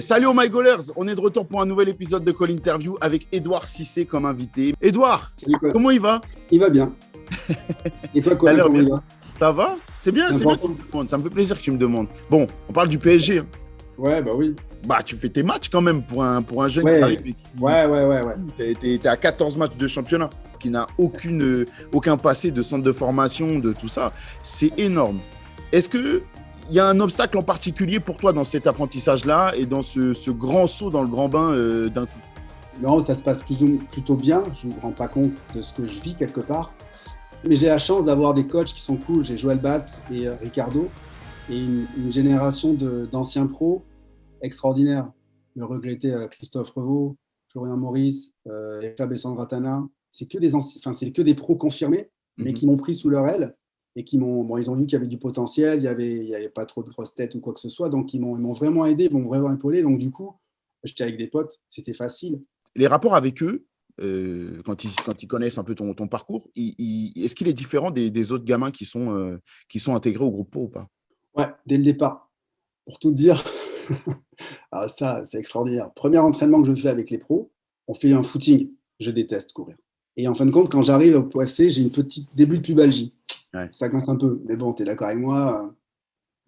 Salut aux My Goalers, on est de retour pour un nouvel épisode de Call Interview avec Edouard Cissé comme invité. Edouard, comment il va? Il va bien. Et toi, Colin, comment il va? Ça va? C'est bien que tu me demandes, ça me fait plaisir que tu me demandes. Bon, on parle du PSG. Ouais, bah oui. Bah, tu fais tes matchs quand même pour un jeune qui arrive. Ouais. T'es à 14 matchs de championnat, qui n'a aucun passé de centre de formation, de tout ça. C'est énorme. Est-ce que il y a un obstacle en particulier pour toi dans cet apprentissage-là et dans ce grand saut dans le grand bain d'un coup? Non, ça se passe plutôt bien. Je ne me rends pas compte de ce que je vis quelque part. Mais j'ai la chance d'avoir des coachs qui sont cool. J'ai Joël Batz et Ricardo. Et une génération d'anciens pros extraordinaires. Le regretté Christophe Revaux, Florian Maurice, Fabien Sandratana. C'est que des pros confirmés, mais qui m'ont pris sous leur aile. Et ils ont vu qu'il y avait du potentiel, il y avait pas trop de grosses têtes ou quoi que ce soit, donc ils m'ont vraiment aidé, ils m'ont vraiment épaulé. Donc du coup, j'étais avec des potes, c'était facile. Les rapports avec eux, quand ils connaissent un peu ton parcours, est-ce qu'il est différent des autres gamins qui sont intégrés au groupe pro ou pas? Ouais, dès le départ. Pour tout dire, alors ça, c'est extraordinaire. Premier entraînement que je fais avec les pros, on fait un footing. Je déteste courir. Et en fin de compte, quand j'arrive au UFC, j'ai une petite début de pubalgie. Ouais. Ça coince un peu. Mais bon, tu es d'accord avec moi.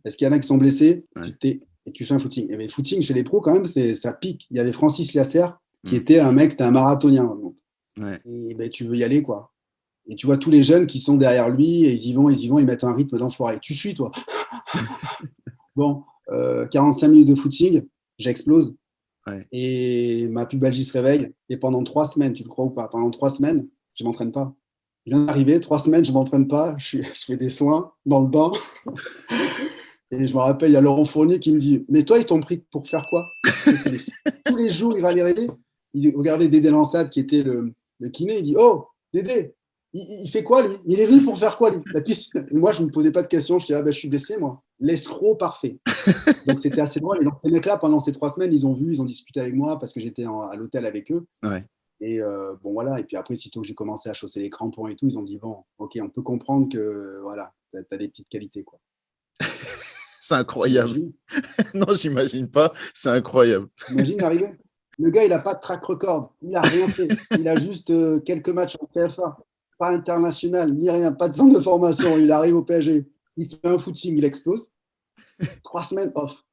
Est-ce qu'il y en a qui sont blessés? Ouais. Et tu fais un footing. Et le footing chez les pros, quand même, ça pique. Il y avait Francis Lasser, qui était un mec, c'était un marathonien. Ouais. Et ben, tu veux y aller, quoi. Et tu vois tous les jeunes qui sont derrière lui, et ils y vont, ils mettent un rythme d'enfoiré. Tu suis, toi. Bon, 45 minutes de footing, j'explose. Ouais. Et ma pubalgie se réveille. Et pendant 3 semaines, tu le crois ou pas, pendant 3 semaines, je ne m'entraîne pas. Je viens d'arriver, 3 semaines, je ne m'entraîne pas. Je fais des soins dans le bain. Et je me rappelle, il y a Laurent Fournier qui me dit « Mais toi, ils t'ont pris pour faire quoi ?» Tous les jours, il va les rêver. Il regardait Dédé Lansade, qui était le kiné. Il dit « Oh, Dédé, il fait quoi, lui? Il est venu pour faire quoi, lui? La piscine ?» Et moi, je ne me posais pas de questions. Je disais « Ah ben, je suis blessé, moi. » L'escroc parfait. Donc, c'était assez drôle. Et donc, ces mecs-là, pendant ces 3 semaines, ils ont discuté avec moi parce que j'étais à l'hôtel avec eux. Ouais. Et bon, voilà. Et puis après, sitôt que j'ai commencé à chausser les crampons et tout, ils ont dit « Bon, ok, on peut comprendre que, voilà, tu as des petites qualités, quoi. » C'est incroyable. Non, j'imagine pas. C'est incroyable. Imagine arriver. Le gars, il n'a pas de track record. Il n'a rien fait. Il a juste quelques matchs en CFA. Pas international, ni rien. Pas de centre de formation. Il arrive au PSG. Il fait un footing, il explose. 3 semaines off.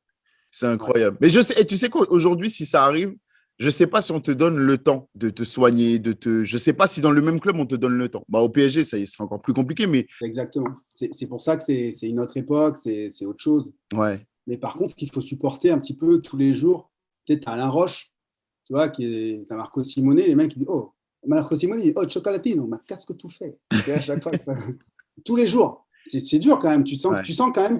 C'est incroyable. Ouais. Mais tu sais qu'aujourd'hui, si ça arrive, je ne sais pas si on te donne le temps de te soigner, je ne sais pas si dans le même club, on te donne le temps. Bah, au PSG, ça c'est encore plus compliqué. Mais... Exactement. C'est pour ça que c'est une autre époque, c'est autre chose. Ouais. Mais par contre, il faut supporter un petit peu tous les jours. Peut-être Alain Roche, tu vois, qui est Marco Simone, les mecs qui disent « Oh, Marco Simone, oh, chocolatino, ma qu'est-ce que tu fais ?» Et à chaque fois, tous les jours. C'est dur quand même. Tu sens quand même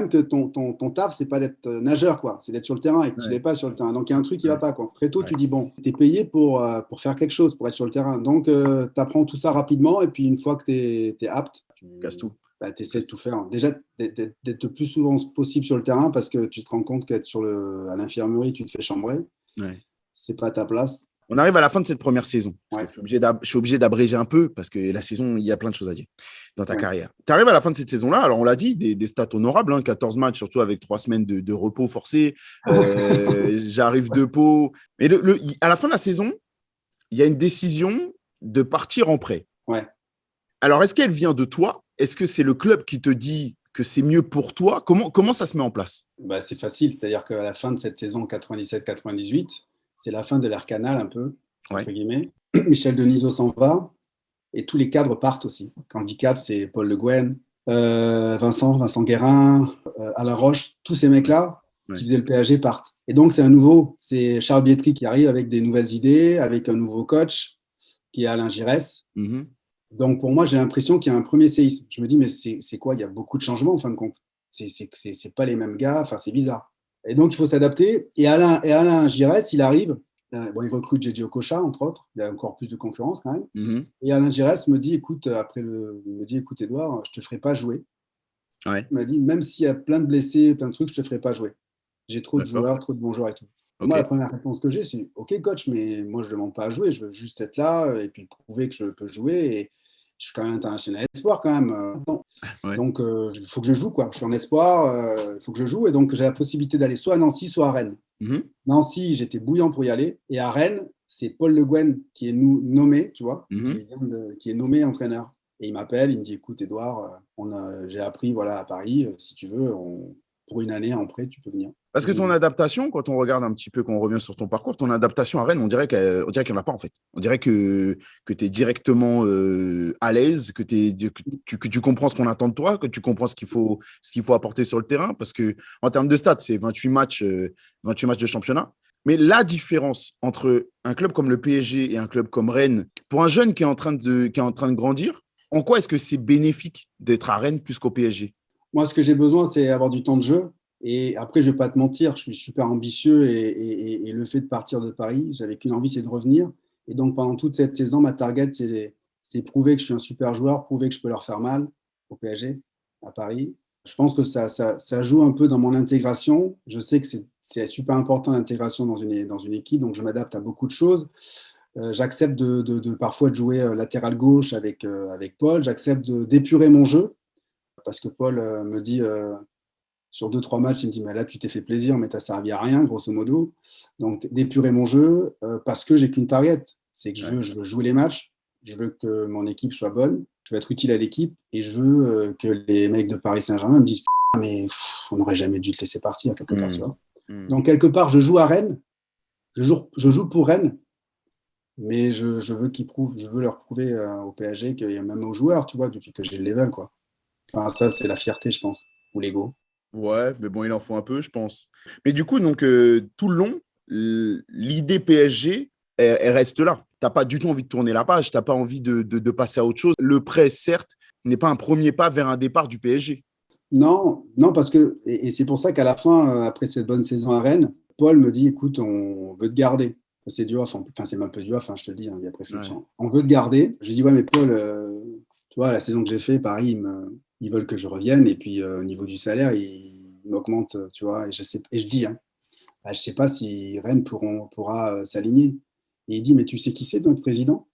que ton taf, c'est pas d'être nageur, quoi. C'est d'être sur le terrain et que tu n'es pas sur le terrain. Donc, il y a un truc qui ne va pas, quoi. Très tôt, tu dis, bon, tu es payé pour faire quelque chose, pour être sur le terrain. Donc, tu apprends tout ça rapidement et puis une fois que tu es apte, tu casses tout. Bah, tu essaies de tout faire. Déjà, d'être le plus souvent possible sur le terrain parce que tu te rends compte qu'être à l'infirmerie, tu te fais chambrer. Ouais. C'est pas ta place. On arrive à la fin de cette première saison. Ouais. Je suis obligé d'abréger un peu parce que la saison, il y a plein de choses à dire dans ta carrière. Tu arrives à la fin de cette saison-là. Alors, on l'a dit, des stats honorables, hein, 14 matchs, surtout avec 3 semaines de repos forcé. J'arrive de Pau. Mais à la fin de la saison, il y a une décision de partir en prêt. Ouais. Alors, est-ce qu'elle vient de toi? Est-ce que c'est le club qui te dit que c'est mieux pour toi? Comment ça se met en place? Bah, c'est facile. C'est-à-dire qu'à la fin de cette saison 97-98, c'est la fin de l'ère Canal un peu, entre guillemets. Michel Denisot s'en va et tous les cadres partent aussi. Quand je dis cadre, c'est Paul Le Guen, Vincent Guérin, Alain Roche, tous ces mecs-là qui faisaient le PSG partent. Et donc, c'est Charles Bietri qui arrive avec des nouvelles idées, avec un nouveau coach qui est Alain Giresse. Mm-hmm. Donc, pour moi, j'ai l'impression qu'il y a un premier séisme. Je me dis, mais c'est quoi? Il y a beaucoup de changements, en fin de compte. C'est pas les mêmes gars, enfin, c'est bizarre. Et donc, il faut s'adapter. Et Alain Giresse, il arrive. Il recrute JJ Okocha, entre autres. Il y a encore plus de concurrence, quand même. Mm-hmm. Et Alain Giresse me dit, écoute, écoute, Edouard, je te ferai pas jouer. Ouais. Il m'a dit, même s'il y a plein de blessés, plein de trucs, je te ferai pas jouer. J'ai trop de joueurs, trop de bons joueurs et tout. Okay. Moi, la première réponse que j'ai, c'est OK, coach, mais moi, je ne demande pas à jouer. Je veux juste être là et puis prouver que je peux jouer. je suis quand même international espoir quand même. Ouais. Donc, il faut que je joue, quoi. Je suis en espoir, il faut que je joue. Et donc, j'ai la possibilité d'aller soit à Nancy, soit à Rennes. Mhm. Nancy, j'étais bouillant pour y aller. Et à Rennes, c'est Paul Le Guen qui est nommé, tu vois, Mhm. qui est nommé entraîneur. Et il m'appelle, il me dit, écoute, Edouard, j'ai appris voilà, à Paris, si tu veux, pour une année en prêt, tu peux venir. Parce que ton adaptation, quand on regarde un petit peu, quand on revient sur ton parcours, ton adaptation à Rennes, on dirait qu'il n'y en a pas en fait. On dirait que tu es directement à l'aise, que tu comprends ce qu'on attend de toi, que tu comprends ce qu'il faut apporter sur le terrain. Parce que en termes de stats, c'est 28 matchs de championnat. Mais la différence entre un club comme le PSG et un club comme Rennes, pour un jeune qui est en train de grandir, en quoi est-ce que c'est bénéfique d'être à Rennes plus qu'au PSG? Moi, ce que j'ai besoin, c'est avoir du temps de jeu. Et après, je ne vais pas te mentir, je suis super ambitieux et le fait de partir de Paris, j'avais qu'une envie, c'est de revenir. Et donc, pendant toute cette saison, ma target, c'est prouver que je suis un super joueur, prouver que je peux leur faire mal au PSG, à Paris. Je pense que ça joue un peu dans mon intégration. Je sais que c'est super important l'intégration dans une équipe, donc je m'adapte à beaucoup de choses. J'accepte parfois de jouer latéral gauche avec Paul. J'accepte d'épurer mon jeu parce que Paul me dit sur 2-3 matchs, il me dit mais là tu t'es fait plaisir, mais tu n'as servi à rien, grosso modo. Donc d'épurer mon jeu parce que j'ai qu'une target, c'est que Ouais. je veux jouer les matchs, je veux que mon équipe soit bonne, je veux être utile à l'équipe et je veux que les mecs de Paris Saint-Germain me disent mais on n'aurait jamais dû te laisser partir quelque part, tu vois. Donc quelque part, je joue à Rennes, je joue pour Rennes, mais je veux je veux leur prouver au PSG qu'il y a même aux joueurs, tu vois, depuis que j'ai le level, quoi. Enfin, ça, c'est la fierté, je pense, ou l'ego. Ouais, mais bon, il en faut un peu, je pense. Mais du coup, donc, tout le long, l'idée PSG, elle reste là. Tu n'as pas du tout envie de tourner la page, tu n'as pas envie de passer à autre chose. Le prêt, certes, n'est pas un premier pas vers un départ du PSG. Non, non, parce que, et c'est pour ça qu'à la fin, après cette bonne saison à Rennes, Paul me dit, écoute, on veut te garder. C'est du off, enfin, c'est même peu du off, hein, je te le dis, hein, il y a Ouais. prescription. On veut te garder. Je lui dis, ouais, mais Paul, tu vois, la saison que j'ai fait, Paris, ils veulent que je revienne, et puis au niveau du salaire, ils m'augmentent, tu vois, et je dis, hein, bah, je ne sais pas si Rennes pourra s'aligner. Et il dit, mais tu sais qui c'est notre président?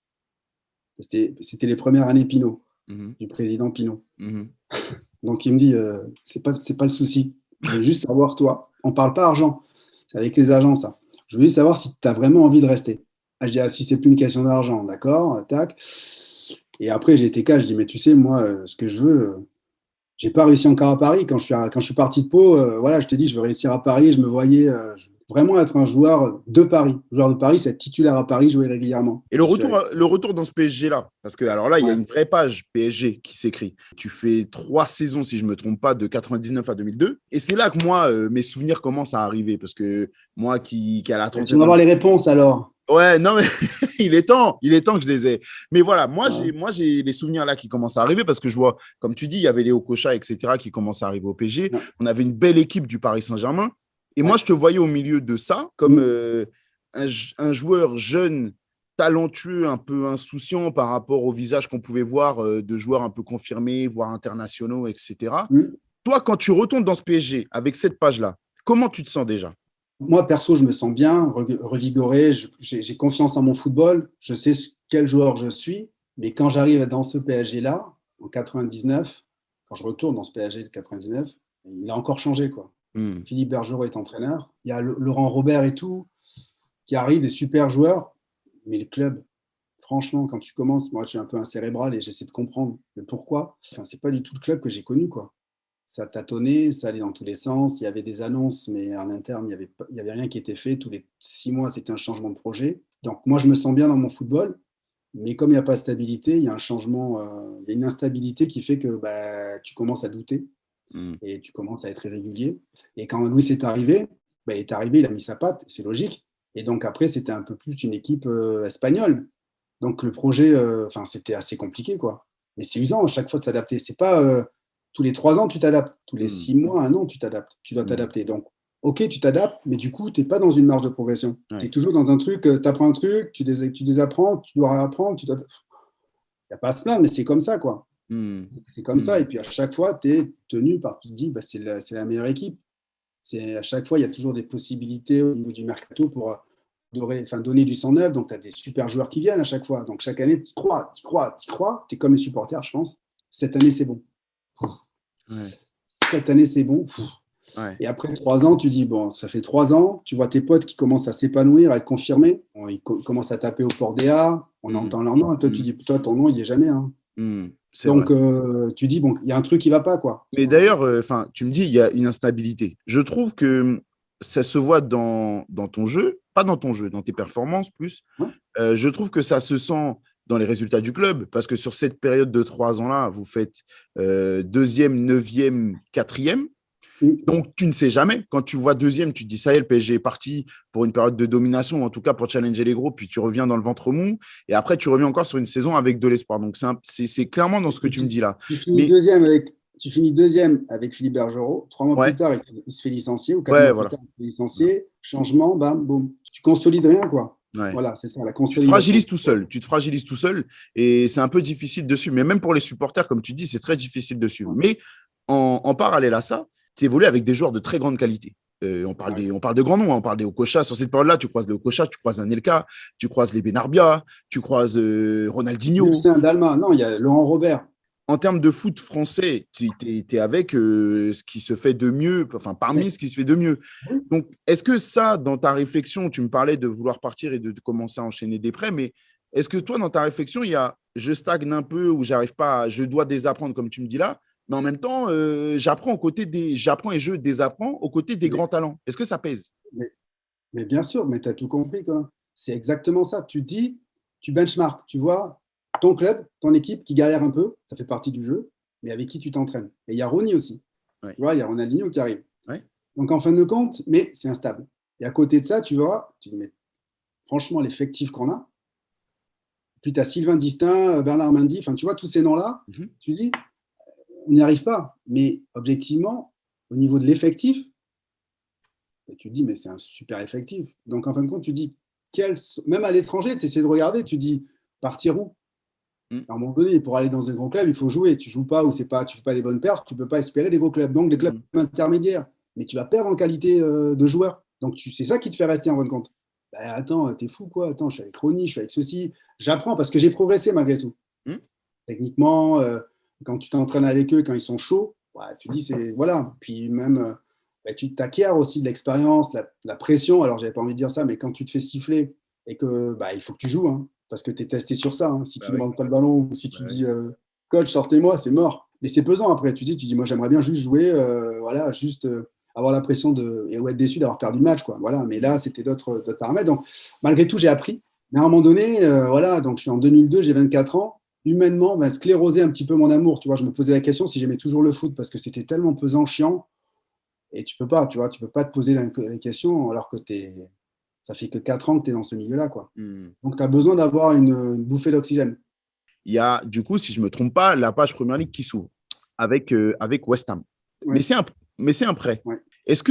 C'était les premières années Pinot, Mhm. du président Pinot. Mhm. Donc il me dit, c'est pas le souci. Je veux juste savoir, toi, on parle pas argent, c'est avec les agents, ça. Je veux juste savoir si tu as vraiment envie de rester. Ah, je dis, ah, si c'est plus une question d'argent, d'accord, tac. Et après, j'ai été cas, je dis, mais tu sais, moi, ce que je veux, j'ai pas réussi encore à Paris. Quand je suis parti de Pau, voilà, je t'ai dit, je veux réussir à Paris. Je me voyais vraiment être un joueur de Paris. Joueur de Paris, c'est être titulaire à Paris, jouer régulièrement. Et J'y suis allé. le retour dans ce PSG-là, parce que alors là, il y a Ouais. une vraie page PSG qui s'écrit. Tu fais 3 saisons, si je ne me trompe pas, de 99 à 2002. Et c'est là que moi, mes souvenirs commencent à arriver. Parce que moi qui a la Tu vas trentaine. avoir les réponses alors. Ouais, non, mais il est temps que je les ai. Mais voilà, Ouais. moi, j'ai les souvenirs là qui commencent à arriver parce que je vois, comme tu dis, il y avait Léo Kocha, etc., qui commencent à arriver au PSG. Ouais. On avait une belle équipe du Paris Saint-Germain. Et moi, Ouais. je te voyais au milieu de ça comme Mm. un joueur jeune, talentueux, un peu insouciant par rapport au visage qu'on pouvait voir de joueurs un peu confirmés, voire internationaux, etc. Mm. Toi, quand tu retournes dans ce PSG avec cette page-là, comment tu te sens déjà? Moi, perso, je me sens bien, revigoré, j'ai confiance en mon football, je sais quel joueur je suis, mais quand j'arrive dans ce PSG-là, en 99, quand je retourne dans ce PSG de 99, il a encore changé, quoi. Hmm. Philippe Bergerot est entraîneur, il y a Laurent Robert et tout, qui arrivent, des super joueurs, mais le club, franchement, quand tu commences, moi, je suis un peu un cérébral et j'essaie de comprendre le pourquoi. Enfin, c'est pas du tout le club que j'ai connu, quoi. Ça tâtonnait, ça allait dans tous les sens. Il y avait des annonces, mais en interne, il y avait rien qui était fait. Tous les 6 mois, c'était un changement de projet. Donc, moi, je me sens bien dans mon football, mais comme il n'y a pas de stabilité, il y a un changement, il y a une instabilité qui fait que bah, tu commences à douter Hmm. et tu commences à être irrégulier. Et quand Louis est arrivé, bah, il est arrivé, il a mis sa patte, c'est logique. Et donc, après, c'était un peu plus une équipe espagnole. Donc, le projet, enfin, c'était assez compliqué, quoi. Mais c'est usant à chaque fois de s'adapter. C'est pas tous les 3 ans, tu t'adaptes. Tous les Hmm. 6 mois, un an, tu t'adaptes. Tu dois Hmm. t'adapter. Donc, ok, tu t'adaptes, mais du coup, tu n'es pas dans une marge de progression. Tu es Ouais. toujours dans un truc, tu apprends un truc, tu désapprends, tu dois réapprendre. Il n'y a pas à se plaindre, mais c'est comme ça, quoi. Hmm. C'est comme ça. Hmm. Et puis, à chaque fois, tu es tenu par, tu te dis, bah, c'est la meilleure équipe. À chaque fois, il y a toujours des possibilités au niveau du mercato donner du sang neuf. Donc, tu as des super joueurs qui viennent à chaque fois. Donc, chaque année, tu crois. Tu es comme les supporters, je pense. Cette année, c'est bon. Ouais. Cette année, c'est bon. Ouais. Et après 3 ans, tu dis, bon, ça fait 3 ans, tu vois tes potes qui commencent à s'épanouir, à être confirmés. Bon, ils commencent à taper au port des A, on entend leur nom, et toi, tu dis, toi, ton nom, il n'y est jamais. Hein. C'est Donc, vrai. tu dis, bon, il y a un truc qui ne va pas, quoi. Mais d'ailleurs, tu me dis, il y a une instabilité. Je trouve que ça se voit dans ton jeu, pas dans ton jeu, dans tes performances plus. Ouais. Je trouve que ça se sent dans les résultats du club, parce que sur cette période de 3 ans-là, vous faites deuxième, neuvième, quatrième. Donc, tu ne sais jamais. Quand tu vois deuxième, tu te dis, ça y est, le PSG est parti pour une période de domination, en tout cas pour challenger les gros, puis tu reviens dans le ventre mou. Et après, tu reviens encore sur une saison avec de l'espoir. Donc, c'est clairement dans ce que tu me dis là. Tu finis Mais deuxième avec Philippe Bergerot. 3 mois plus ouais, tard, il se fait licencier, ou 4 mois ouais, plus voilà. tard, il se fait licencier. Changement, bam, boum. Tu consolides rien, quoi. Ouais. Voilà, c'est ça, la Tu te fragilises consolidation. tout seul. Tu te fragilises tout seul et c'est un peu difficile de suivre. Mais même pour les supporters, comme tu dis, c'est très difficile de suivre. Ouais. Mais en parallèle à ça, tu évolues avec des joueurs de très grande qualité. Ouais. On parle de grands noms, hein. On parle des Okocha. Sur cette période-là, tu croises les Okocha, tu croises Anelka, tu croises les Benarbia, tu croises Même Ronaldinho. c'est un Dalma. Non, il y a Laurent Robert. En termes de foot français, tu es avec ce qui se fait de mieux, enfin parmi Mais, ce qui se fait de mieux. oui, Donc, est-ce que ça, dans ta réflexion, tu me parlais de vouloir partir et de commencer à enchaîner des prêts, mais est-ce que toi, dans ta réflexion, il y a je stagne un peu ou j'arrive pas, je dois désapprendre comme tu me dis là, mais en même temps, j'apprends et je désapprends aux côtés des mais, grands talents. Est-ce que ça pèse? mais bien sûr, mais tu as tout compris, quoi. C'est exactement ça. Tu dis, tu benchmark, tu vois ton club, ton équipe qui galère un peu, ça fait partie du jeu, mais avec qui tu t'entraînes. Et il y a Ronny aussi. Ouais. Tu vois, il y a Ronaldinho qui arrive. Ouais. Donc, en fin de compte, mais c'est instable. Et à côté de ça, tu vois, tu dis, mais franchement, l'effectif qu'on a, puis tu as Sylvain Distin, Bernard Mendy, enfin, tu vois, tous ces noms-là, Mhm. tu dis, on n'y arrive pas. Mais objectivement, au niveau de l'effectif, tu te dis, mais c'est un super effectif. Donc, en fin de compte, tu dis, même à l'étranger, tu essaies de regarder, tu dis, partir où? Mhm. À un moment donné, pour aller dans un grand club, il faut jouer. Tu joues pas ou c'est pas, tu fais pas des bonnes perfs, tu peux pas espérer des gros clubs. Donc, des clubs Mhm. intermédiaires. Mais tu vas perdre en qualité de joueur. Donc, c'est ça qui te fait rester en fin de compte. Ben, attends, t'es fou, quoi. Attends, je suis avec Ronny, je suis avec ceci. J'apprends parce que j'ai progressé malgré tout. Mhm. Techniquement, quand tu t'entraînes avec eux, quand ils sont chauds, ouais, tu dis, c'est. Voilà. Puis même, tu t'acquiers aussi de l'expérience, la pression. Alors, j'avais pas envie de dire ça, mais quand tu te fais siffler et que il faut que tu joues, hein, parce que tu es testé sur ça. Hein. Si Bah tu ne oui. demandes pas le ballon ou si Bah tu oui. dis coach, sortez-moi, c'est mort. Mais c'est pesant après. Tu dis, moi, j'aimerais bien juste jouer, voilà, juste avoir la pression ou être déçu d'avoir perdu le match. Quoi. Voilà. Mais là, Mhm. c'était d'autres paramètres. Donc, malgré tout, j'ai appris. Mais à un moment donné, voilà, donc je suis en 2002, j'ai 24 ans. Humainement, scléroser un petit peu mon amour. Tu vois, je me posais la question si j'aimais toujours le foot parce que c'était tellement pesant, chiant. Et tu peux pas, tu vois, tu peux pas te poser la question alors que ça fait que 4 ans que tu es dans ce milieu-là, quoi. Mhm. Donc, tu as besoin d'avoir une bouffée d'oxygène. Il y a, du coup, si je ne me trompe pas, la page Première Ligue qui s'ouvre avec West Ham. Mais Ouais, c'est un prêt. ouais. Est-ce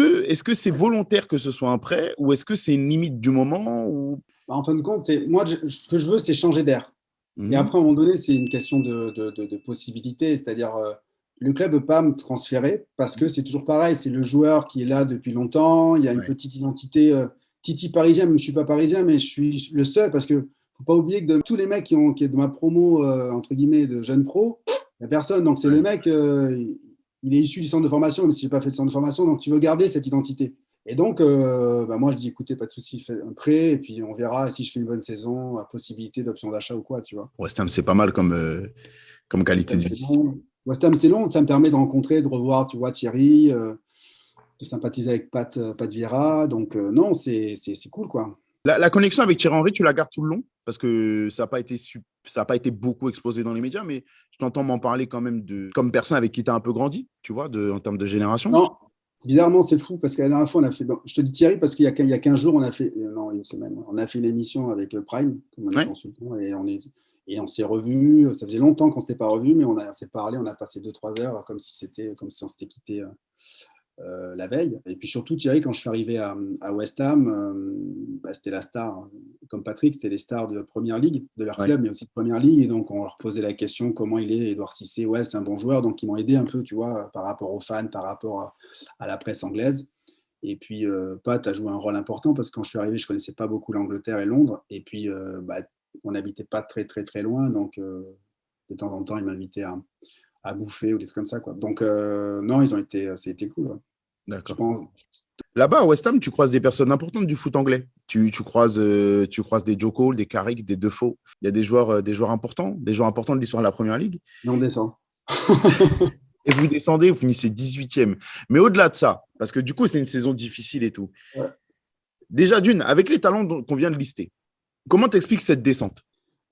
que c'est volontaire que ce soit un prêt ou est-ce que c'est une limite du moment ou... En fin de compte, moi, ce que je veux, c'est changer d'air. Et Mhm. après, à un moment donné, c'est une question de possibilité. C'est-à-dire, le club ne peut pas me transférer parce que c'est toujours pareil. C'est le joueur qui est là depuis longtemps. Il y a une Ouais. petite identité Titi parisien. Même je ne suis pas parisien, mais je suis le seul parce que ne faut pas oublier que de tous les mecs qui est de ma promo, entre guillemets, de jeunes pro, il n'y a personne. Donc, c'est le Ouais. mec, il est issu du centre de formation, même si je n'ai pas fait de centre de formation. Donc, tu veux garder cette identité. Et donc, moi, je dis, écoutez, pas de souci, faites un prêt, et puis on verra si je fais une bonne saison, à possibilité d'option d'achat ou quoi, tu vois. West Ham, c'est pas mal comme West qualité Ham, de c'est vie. long. West Ham, c'est long, ça me permet de rencontrer, de revoir, tu vois, Thierry, de sympathiser avec Pat Vieira. Donc, non, c'est cool, quoi. La connexion avec Thierry Henry, tu la gardes tout le long parce que ça n'a pas été beaucoup exposé dans les médias, mais je t'entends m'en parler quand même comme personne avec qui tu as un peu grandi, tu vois, en termes de génération. Non, bizarrement, c'est fou, parce que la dernière fois, on a fait. Bon, je te dis Thierry, parce qu'il y a 15 jours, on a fait. Non, une semaine, on a fait une émission avec Prime, comme on est Ouais. consultant, et on s'est revus. Ça faisait longtemps qu'on ne s'était pas revus, mais on s'est parlé, on a passé 2, 3 heures comme si on s'était quitté la veille. Et puis surtout, Thierry, quand je suis arrivé à West Ham, c'était la star. Hein. Comme Patrick, c'était les stars de Première Ligue, de leur Ouais. club, mais aussi de Première Ligue. Et donc, on leur posait la question comment il est, Edouard Cissé. Ouais, c'est un bon joueur. Donc, ils m'ont aidé un peu, tu vois, par rapport aux fans, par rapport à la presse anglaise. Et puis, Pat a joué un rôle important parce que quand je suis arrivé, je ne connaissais pas beaucoup l'Angleterre et Londres. Et puis, on n'habitait pas très, très, très loin. Donc, de temps en temps, ils m'invitaient à bouffer ou des trucs comme ça, quoi. Donc, non, ça a été cool. Ouais. Je D'accord. pense. Là-bas, à West Ham, tu croises des personnes importantes du foot anglais. Tu croises des Joe Cole, des Carrick, des Defoe. Il y a des joueurs importants de l'histoire de la Première Ligue. Et on descend. Et vous descendez, vous finissez 18e. Mais au-delà de ça, parce que du coup, c'est une saison difficile et tout. Ouais. Déjà, avec les talents qu'on vient de lister, comment t'expliques cette descente?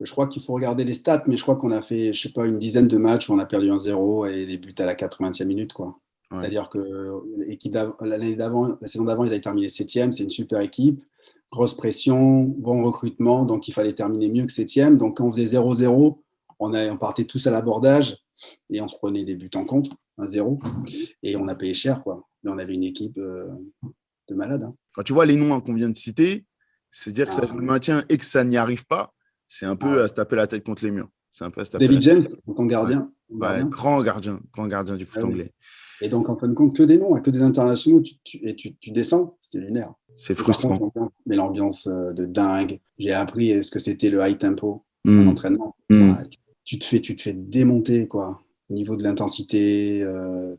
Je crois qu'il faut regarder les stats, mais je crois qu'on a fait, je sais pas, une dizaine de matchs où on a perdu 1-0 et les buts à la 80e minute, quoi. Ouais. C'est-à-dire que l'année d'avant, la saison d'avant, ils avaient terminé 7e, c'est une super équipe, grosse pression, bon recrutement, donc il fallait terminer mieux que 7e. Donc quand on faisait 0-0, on partait tous à l'abordage et on se prenait des buts en contre, 1-0, et on a payé cher, quoi. Mais on avait une équipe de malades. Hein. Quand tu vois les noms qu'on vient de citer, se dire que ça joue le maintien et que ça n'y arrive pas, c'est un peu à se taper la tête contre les murs. C'est un peu à se taper David James, ton gardien. Ouais, grand gardien du foot anglais. Et donc, en fin de compte, que des noms, que des internationaux, tu descends, c'était lunaire. C'est frustrant. Par contre, mais l'ambiance de dingue. J'ai appris ce que c'était le high tempo en entraînement. Ouais, tu te fais démonter, quoi. Au niveau de l'intensité,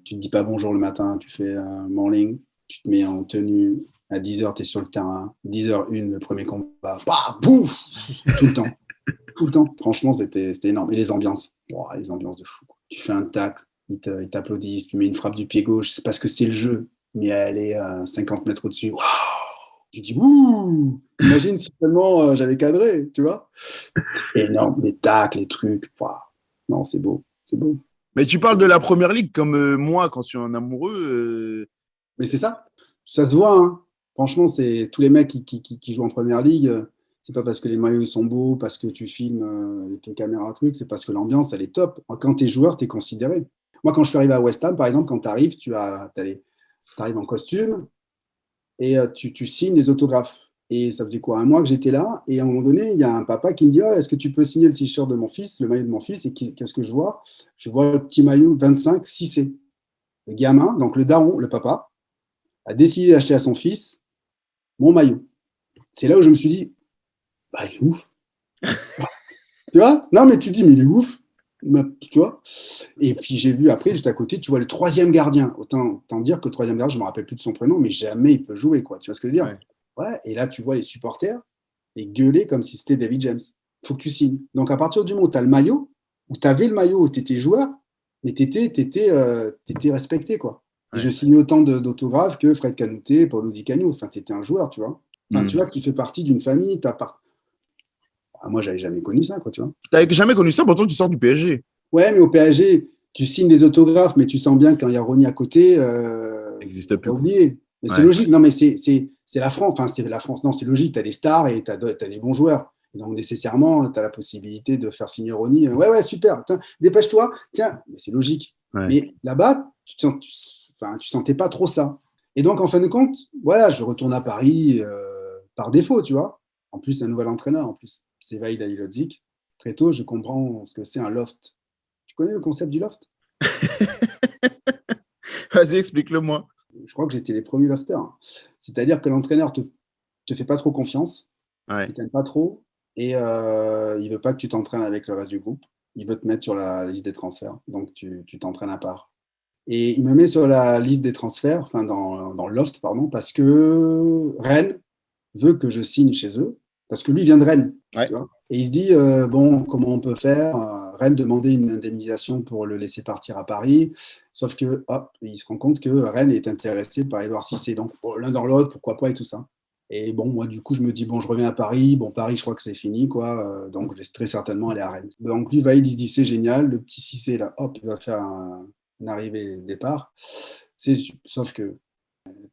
tu te dis pas bonjour le matin, tu fais un morning, tu te mets en tenue, à 10h, tu es sur le terrain, 10h01, le premier combat, bah, bouf, tout le temps. Tout le temps. Franchement, c'était énorme. Et les ambiances, les ambiances de fou. Quoi. Tu fais un tacle, ils t'applaudissent, tu mets une frappe du pied gauche, c'est parce que c'est le jeu, mais elle est à 50 mètres au-dessus. Wow, tu dis, ouh, imagine si seulement j'avais cadré, tu vois. Énorme, les tacles, les trucs. Wow. Non, c'est beau, c'est beau. Mais tu parles de la Première Ligue comme moi, quand je suis un amoureux. Mais c'est ça, ça se voit. Hein. Franchement, c'est tous les mecs qui jouent en Première Ligue. C'est pas parce que les maillots ils sont beaux, parce que tu filmes avec une caméra truc, c'est parce que l'ambiance elle est top. Quand tu es joueur, tu es considéré. Moi, quand je suis arrivé à West Ham, par exemple, quand tu arrives, tu arrives en costume et tu signes des autographes. Et ça faisait quoi, un mois que j'étais là, et à un moment donné, il y a un papa qui me dit est-ce que tu peux signer le t-shirt de mon fils, le maillot de mon fils, et qu'est-ce que je vois? Je vois le petit maillot 25 6C. Le gamin, donc le daron, le papa, a décidé d'acheter à son fils mon maillot. C'est là où je me suis dit bah, il est ouf. Tu vois? Non, mais tu dis, mais il est ouf. Tu vois? Et puis j'ai vu après, juste à côté, tu vois le troisième gardien. Autant dire que le troisième gardien, je ne me rappelle plus de son prénom, mais jamais il peut jouer, quoi. Tu vois ce que je veux dire? Ouais. Et là, tu vois les supporters et gueuler comme si c'était David James. Il faut que tu signes. Donc à partir du moment où tu as le maillot, où tu avais le maillot, où tu étais joueur, mais tu étais respecté, quoi. Et je signais autant d'autographes que Fred Canouté, Paulo Di Canio. Enfin, tu étais un joueur, tu vois. Enfin, tu vois, qui fait partie d'une famille. Moi, j'avais jamais connu ça, quoi, tu vois. Tu n'avais jamais connu ça, pourtant tu sors du PSG. Ouais, mais au PSG, tu signes des autographes, mais tu sens bien quand il y a Ronny à côté, n'existe plus. T'as oublié. Mais c'est logique. Non, mais c'est la France. Enfin, c'est la France. Non, c'est logique. Tu as des stars et tu as des bons joueurs. Et donc, nécessairement, tu as la possibilité de faire signer Ronny. Ouais, super. Tiens, dépêche-toi. Tiens, mais c'est logique. Ouais. Mais là-bas, tu sentais pas trop ça. Et donc, en fin de compte, voilà, je retourne à Paris par défaut, tu vois. En plus, un nouvel entraîneur, en plus. C'est Vaïd Halilhodžić. Très tôt, je comprends ce que c'est un loft. Tu connais le concept du loft? Vas-y, explique-le-moi. Je crois que j'étais les premiers lofters. C'est-à-dire que l'entraîneur te fait pas trop confiance, il t'aime pas trop, et il veut pas que tu t'entraînes avec le reste du groupe. Il veut te mettre sur la liste des transferts, donc tu t'entraînes à part. Et il me met sur la liste des transferts, enfin dans le loft, pardon, parce que Rennes veut que je signe chez eux, parce que lui vient de Rennes. Tu vois, et il se dit, bon, comment on peut faire? Rennes demandait une indemnisation pour le laisser partir à Paris, sauf que, hop, il se rend compte que Rennes est intéressé par Édouard Cissé. Donc, l'un dans l'autre, pourquoi pas, et tout ça. Et bon, moi, du coup, je me dis, bon, je reviens à Paris. Bon, Paris, je crois que c'est fini, quoi. Donc, je vais très certainement aller à Rennes. Donc, lui, Vaïd, il se dit, c'est génial. Le petit Cissé, là, hop, il va faire une arrivée-départ. Sauf que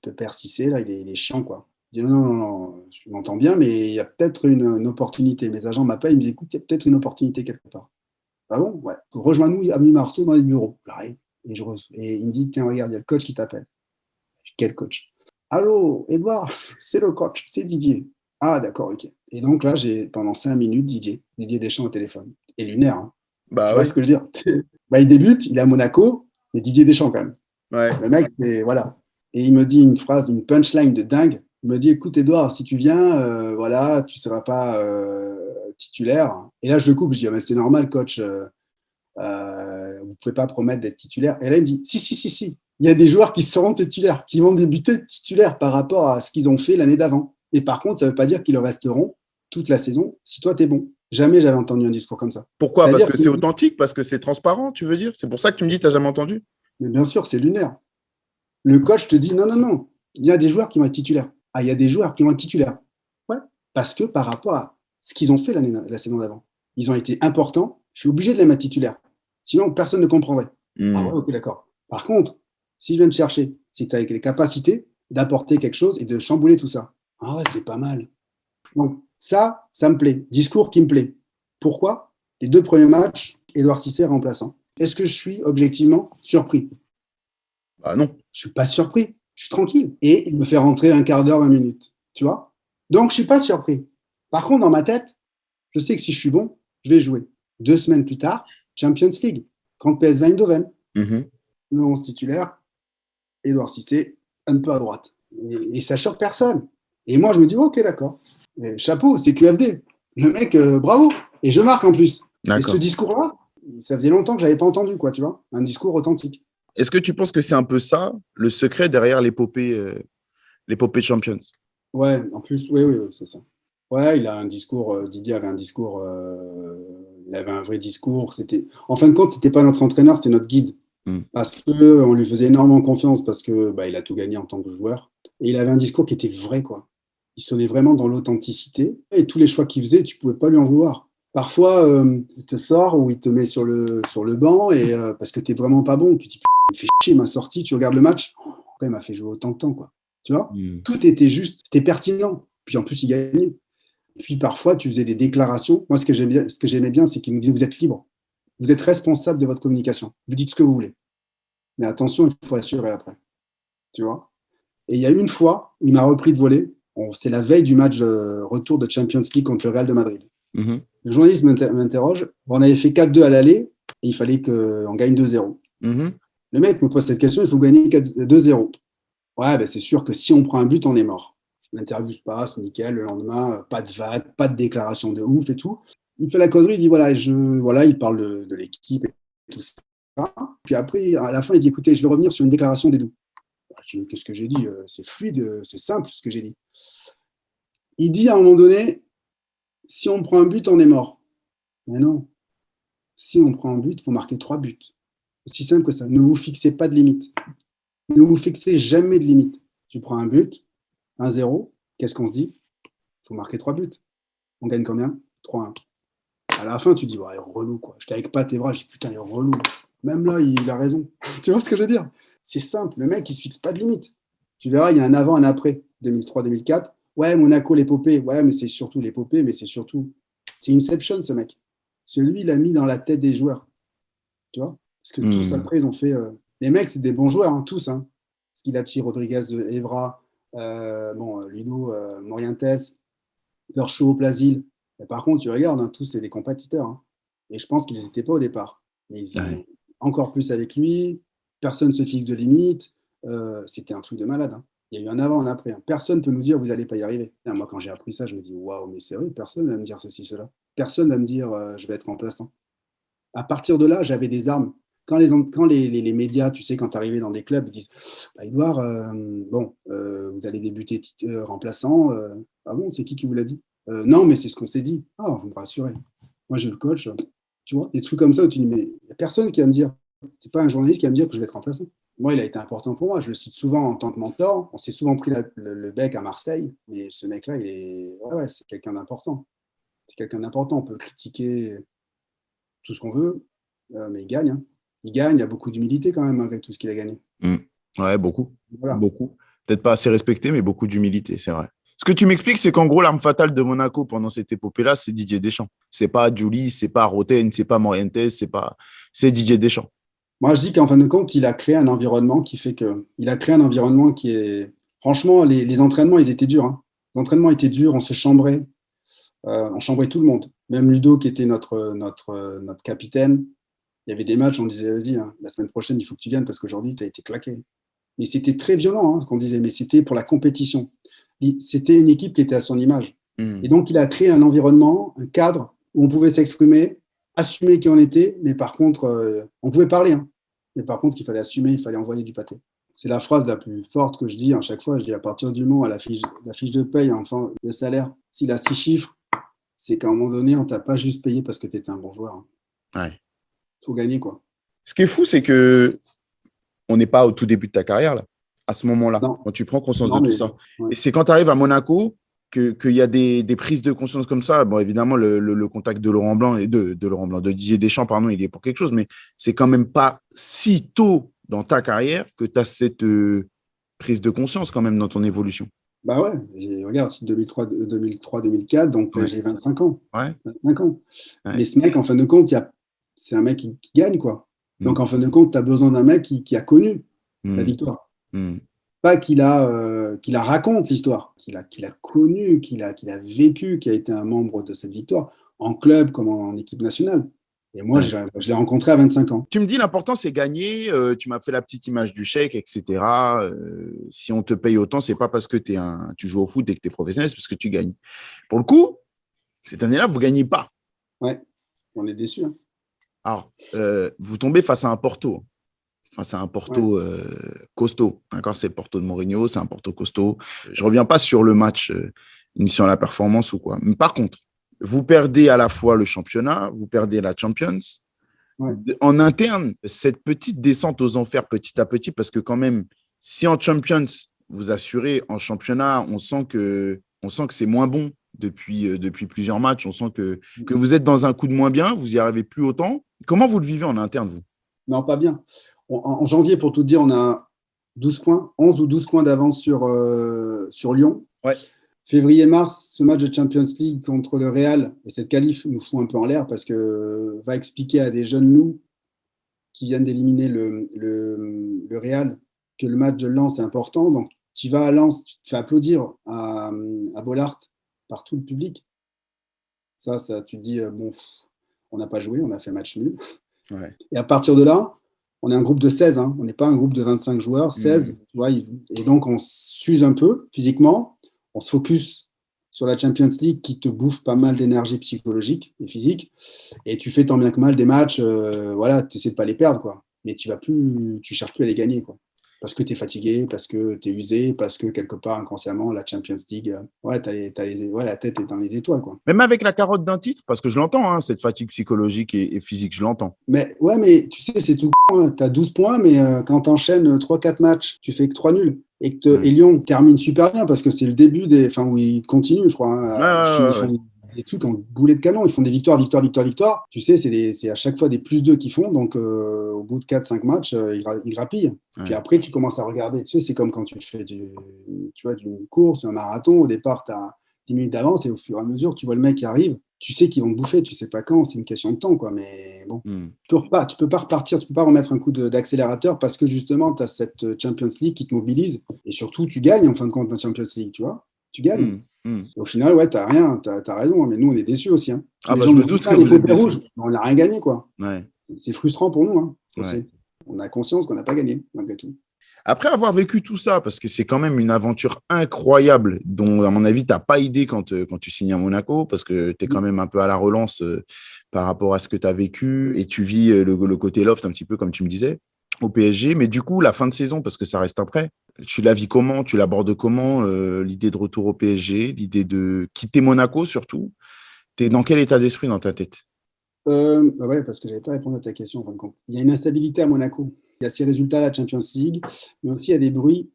le père Cissé, là, il est chiant, quoi. Je dis non, je m'entends bien, mais il y a peut-être une opportunité. Mes agents m'appellent, ils me disent écoute, il y a peut-être une opportunité quelque part. Ah bon? Ouais. Rejoins-nous, avenue Marceau, dans les bureaux. J'arrive. Et il me dit tiens, regarde, il y a le coach qui t'appelle. Quel coach? Allô, Edouard, c'est le coach, c'est Didier. Ah, d'accord, ok. Et donc là, j'ai pendant 5 minutes Didier Deschamps au téléphone. Et lunaire, hein. Bah tu vois ce que je veux dire? Il débute, il est à Monaco, mais Didier Deschamps quand même. Ouais. Le mec, c'est voilà. Et il me dit une phrase, une punchline de dingue. Il me dit, écoute, Edouard, si tu viens, voilà, tu ne seras pas titulaire. Et là, je le coupe, je dis, ah, mais c'est normal, coach, vous ne pouvez pas promettre d'être titulaire. Et là, il me dit, si. Il y a des joueurs qui seront titulaires, qui vont débuter titulaires par rapport à ce qu'ils ont fait l'année d'avant. Et par contre, ça ne veut pas dire qu'ils le resteront toute la saison si toi, tu es bon. Jamais j'avais entendu un discours comme ça. Pourquoi? Parce que c'est authentique, parce que c'est transparent, tu veux dire? C'est pour ça que tu me dis que tu n'as jamais entendu? Mais bien sûr, c'est lunaire. Le coach te dit non. Il y a des joueurs qui vont être titulaires. Ah, il y a des joueurs qui vont être titulaires. Ouais, parce que par rapport à ce qu'ils ont fait la saison d'avant, ils ont été importants. Je suis obligé de les mettre titulaires. Sinon, personne ne comprendrait. Ah ouais, ok, d'accord. Par contre, si je viens te chercher, c'est que tu as les capacités d'apporter quelque chose et de chambouler tout ça. Ah ouais, c'est pas mal. Donc, ça me plaît. Discours qui me plaît. Pourquoi? Les 2 premiers matchs, Édouard Cissé remplaçant. Est-ce que je suis objectivement surpris? Bah non. Je ne suis pas surpris. Je suis tranquille. Et il me fait rentrer un quart d'heure, 20 minutes. Tu vois? Donc, je ne suis pas surpris. Par contre, dans ma tête, je sais que si je suis bon, je vais jouer. 2 semaines plus tard, Champions League, contre PSV Eindhoven. Le 11 titulaire, Édouard Cissé, un peu à droite. Et ça choque personne. Et moi, je me dis, ok, d'accord. Et chapeau, c'est QFD. Le mec, bravo. Et je marque en plus. D'accord. Et ce discours-là, ça faisait longtemps que je n'avais pas entendu, quoi, tu vois? Un discours authentique. Est-ce que tu penses que c'est un peu ça, le secret derrière l'épopée Champions? Ouais, en plus, oui, c'est ça. Ouais, il a un discours, Didier avait un discours, il avait un vrai discours. En fin de compte, c'était pas notre entraîneur, c'était notre guide. Parce qu'on lui faisait énormément confiance, parce que il a tout gagné en tant que joueur. Et il avait un discours qui était vrai, quoi. Il sonnait vraiment dans l'authenticité. Et tous les choix qu'il faisait, tu pouvais pas lui en vouloir. Parfois, il te sort ou il te met sur le banc et, parce que tu n'es vraiment pas bon. Tu te dis, il me fait chier, il m'a sorti, tu regardes le match. Après, il m'a fait jouer autant de temps, quoi. Tu vois? Tout était juste, c'était pertinent. Puis en plus, il gagnait. Puis parfois, tu faisais des déclarations. Moi, ce que j'aimais bien, c'est qu'il nous disait, vous êtes libre. Vous êtes responsable de votre communication. Vous dites ce que vous voulez. Mais attention, il faut assurer après. Tu vois? Et il y a une fois où il m'a repris de voler. C'est la veille du match retour de Champions League contre le Real de Madrid. Le journaliste m'interroge. On avait fait 4-2 à l'aller et il fallait qu'on gagne 2-0. Le mec me pose cette question, il faut gagner 2-0. Ouais, ben c'est sûr que si on prend un but, on est mort. L'interview se passe, nickel. Le lendemain, pas de vague, pas de déclaration de ouf et tout. Il fait la causerie, il dit voilà, il parle de l'équipe et tout ça. Puis après, à la fin, il dit écoutez, je vais revenir sur une déclaration d'Edou. Je dis qu'est-ce que j'ai dit? C'est fluide, c'est simple ce que j'ai dit. Il dit à un moment donné, si on prend un but, on est mort. Mais non. Si on prend un but, il faut marquer 3 buts. Aussi simple que ça. Ne vous fixez pas de limite. Ne vous fixez jamais de limite. Tu prends un but, 1-0, qu'est-ce qu'on se dit? Il faut marquer 3 buts. On gagne combien? 3-1. À la fin, tu dis, il est relou, quoi. J'étais avec Pat Evra, je dis, putain, il est relou. Même là, il a raison. Tu vois ce que je veux dire? C'est simple. Le mec, il ne se fixe pas de limite. Tu verras, il y a un avant, un après, 2003-2004. Ouais, Monaco, l'épopée. Ouais, mais c'est surtout l'épopée, mais c'est Inception, ce mec. Celui, il a mis dans la tête des joueurs. Tu vois? Parce que tous, après, ils ont fait. Les mecs, c'est des bons joueurs, hein, tous. Hein. Skilacci, Rodriguez, Evra, Luno, Morientes, Perchaud, Plasil. Mais par contre, tu regardes, hein, tous, c'est des compétiteurs. Hein. Et je pense qu'ils n'étaient pas au départ. Mais ils sont encore plus avec lui. Personne ne se fixe de limite. C'était un truc de malade. Hein. Il y a eu un avant, un après. Hein. Personne ne peut nous dire vous n'allez pas y arriver. Et moi, quand j'ai appris ça, je me dis waouh, mais c'est vrai, personne ne va me dire ceci, cela. Personne ne va me dire je vais être remplaçant. À partir de là, j'avais des armes. Quand les médias, tu sais, quand tu arrivais dans des clubs, ils disent Edouard, vous allez débuter remplaçant. Ah bon, c'est qui vous l'a dit? Non, mais c'est ce qu'on s'est dit. Ah, vous me rassurez. Moi, j'ai le coach. Tu vois, des trucs comme ça où tu dis mais il n'y a personne qui va me dire. C'est pas un journaliste qui va me dire que je vais être remplaçant. Moi, il a été important pour moi. Je le cite souvent en tant que mentor. On s'est souvent pris le bec à Marseille, mais ce mec-là, c'est quelqu'un d'important. C'est quelqu'un d'important. On peut critiquer tout ce qu'on veut, mais il gagne. Hein. Il gagne. Il y a beaucoup d'humilité quand même, malgré tout ce qu'il a gagné. Ouais, beaucoup. Voilà. Beaucoup. Peut-être pas assez respecté, mais beaucoup d'humilité, c'est vrai. Ce que tu m'expliques, c'est qu'en gros, l'arme fatale de Monaco pendant cette épopée-là, c'est Didier Deschamps. C'est pas Juli, c'est pas Roten, c'est pas Morientes, c'est Didier Deschamps. Moi, je dis qu'en fin de compte, il a créé un environnement qui fait que. Il a créé un environnement qui est. Franchement, les entraînements, ils étaient durs. Hein. Les entraînements étaient durs, on se chambrait. On chambrait tout le monde. Même Ludo, qui était notre capitaine. Il y avait des matchs, on disait, vas-y, hein, la semaine prochaine, il faut que tu viennes parce qu'aujourd'hui, tu as été claqué. Mais c'était très violent, qu'on disait, mais c'était pour la compétition. C'était une équipe qui était à son image. Et donc, il a créé un environnement, un cadre où on pouvait s'exprimer, assumer qui on était, mais par contre, on pouvait parler. Mais par contre, il fallait assumer, il fallait envoyer du pâté. C'est la phrase la plus forte que je dis à chaque fois. Je dis à partir du moment où la fiche de paye, enfin, le salaire, s'il a 6 chiffres, c'est qu'à un moment donné, on ne t'a pas juste payé parce que tu étais un bon joueur. Ouais. Faut gagner, quoi. Ce qui est fou, c'est que on n'est pas au tout début de ta carrière, là, à ce moment-là, Non. quand tu prends conscience Non, de tout mais, ça. ouais. Et c'est quand tu arrives à Monaco qu'il y a des prises de conscience comme ça. Bon, évidemment, le contact de Laurent Blanc et de Laurent Blanc, de Didier Deschamps, pardon, il est pour quelque chose, mais c'est quand même pas si tôt dans ta carrière que tu as cette prise de conscience quand même dans ton évolution. Bah ouais, regarde, c'est 2003-2004, donc Ouais. j'ai 25 ans. Ouais. 25 ans. Ouais. Mais ce mec, en fin de compte, c'est un mec qui gagne, quoi. Donc, en fin de compte, tu as besoin d'un mec qui a connu la victoire. Pas qu'il la raconte l'histoire, qu'il a connu, qu'il a vécu, qui a été un membre de cette victoire, en club comme en équipe nationale. Et moi, Ouais. je l'ai rencontré à 25 ans. Tu me dis, l'important, c'est gagner. Tu m'as fait la petite image du chèque, etc. Si on te paye autant, c'est pas parce que tu joues au foot et que tu es professionnel, c'est parce que tu gagnes. Pour le coup, cette année-là, vous ne gagnez pas. Ouais, on est déçus. Alors, vous tombez face à un Porto. Enfin, c'est un Porto costaud. D'accord, c'est le Porto de Mourinho, c'est un Porto costaud. Je ne reviens pas sur le match initiant la performance ou quoi. Mais par contre, vous perdez à la fois le championnat, vous perdez la Champions. Ouais. En interne, cette petite descente aux enfers petit à petit, parce que quand même, si en Champions, vous assurez, en championnat, on sent que c'est moins bon depuis plusieurs matchs. On sent que vous êtes dans un coup de moins bien, vous n'y arrivez plus autant. Comment vous le vivez en interne, vous? Non, pas bien. En janvier, pour tout dire, on a 12 points, 11 ou 12 points d'avance sur Lyon. Ouais. Février-mars, ce match de Champions League contre le Real, et cette qualif nous fout un peu en l'air parce que va expliquer à des jeunes loups qui viennent d'éliminer le Real que le match de Lens est important. Donc, tu vas à Lens, tu te fais applaudir à Bollaert par tout le public. Ça tu te dis, bon, on n'a pas joué, on a fait match nul. Ouais. Et à partir de là, on est un groupe de 16, on n'est pas un groupe de 25 joueurs, 16, tu vois, et donc on s'use un peu physiquement, on se focus sur la Champions League qui te bouffe pas mal d'énergie psychologique et physique, et tu fais tant bien que mal des matchs, voilà, tu essaies de pas les perdre, quoi, mais tu cherches plus à les gagner, quoi. Parce que tu es fatigué, parce que tu es usé, parce que quelque part, inconsciemment, la Champions League, la tête est dans les étoiles, quoi. Même avec la carotte d'un titre, parce que je l'entends, cette fatigue psychologique et physique, je l'entends. Mais tu sais, c'est tout. Tu as 12 points, mais quand tu enchaînes 3-4 matchs, tu fais que 3 nuls. Et Lyon termine super bien parce que c'est le début où ils continuent, je crois. Ils font des trucs en boulet de canon. Ils font des victoires, victoires, victoires, victoires. Tu sais, c'est à chaque fois des +2 qu'ils font. Donc, au bout de 4-5 matchs, ils rapillent. Ouais. Puis après, tu commences à regarder. Tu sais, c'est comme quand tu fais d'une course, un marathon. Au départ, tu as 10 minutes d'avance et au fur et à mesure, tu vois le mec qui arrive. Tu sais qu'ils vont te bouffer, tu sais pas quand, c'est une question de temps, quoi. Mais bon, tu peux pas repartir, tu peux pas remettre un coup d'accélérateur parce que justement, tu as cette Champions League qui te mobilise et surtout, tu gagnes en fin de compte dans la Champions League, tu vois. Tu gagnes. Au final, ouais, t'as rien, t'as raison, mais nous, on est déçus aussi. Les gens je me doute que les vous êtes pompes déçus. rouges, on n'a rien gagné, quoi. Ouais. C'est frustrant pour nous, aussi. Ouais. On a conscience qu'on n'a pas gagné, malgré tout. Après avoir vécu tout ça, parce que c'est quand même une aventure incroyable dont, à mon avis, tu n'as pas idée quand tu signes à Monaco, parce que tu es quand même un peu à la relance par rapport à ce que tu as vécu et tu vis le côté loft un petit peu comme tu me disais au PSG. Mais du coup, la fin de saison, parce que ça reste après, tu la vis comment? Tu l'abordes comment? L'idée de retour au PSG, l'idée de quitter Monaco surtout. Tu es dans quel état d'esprit dans ta tête? Ouais, parce que je n'avais pas répondu à ta question en fin de compte. Il y a une instabilité à Monaco. Il y a ses résultats à la Champions League, mais aussi il y a des bruits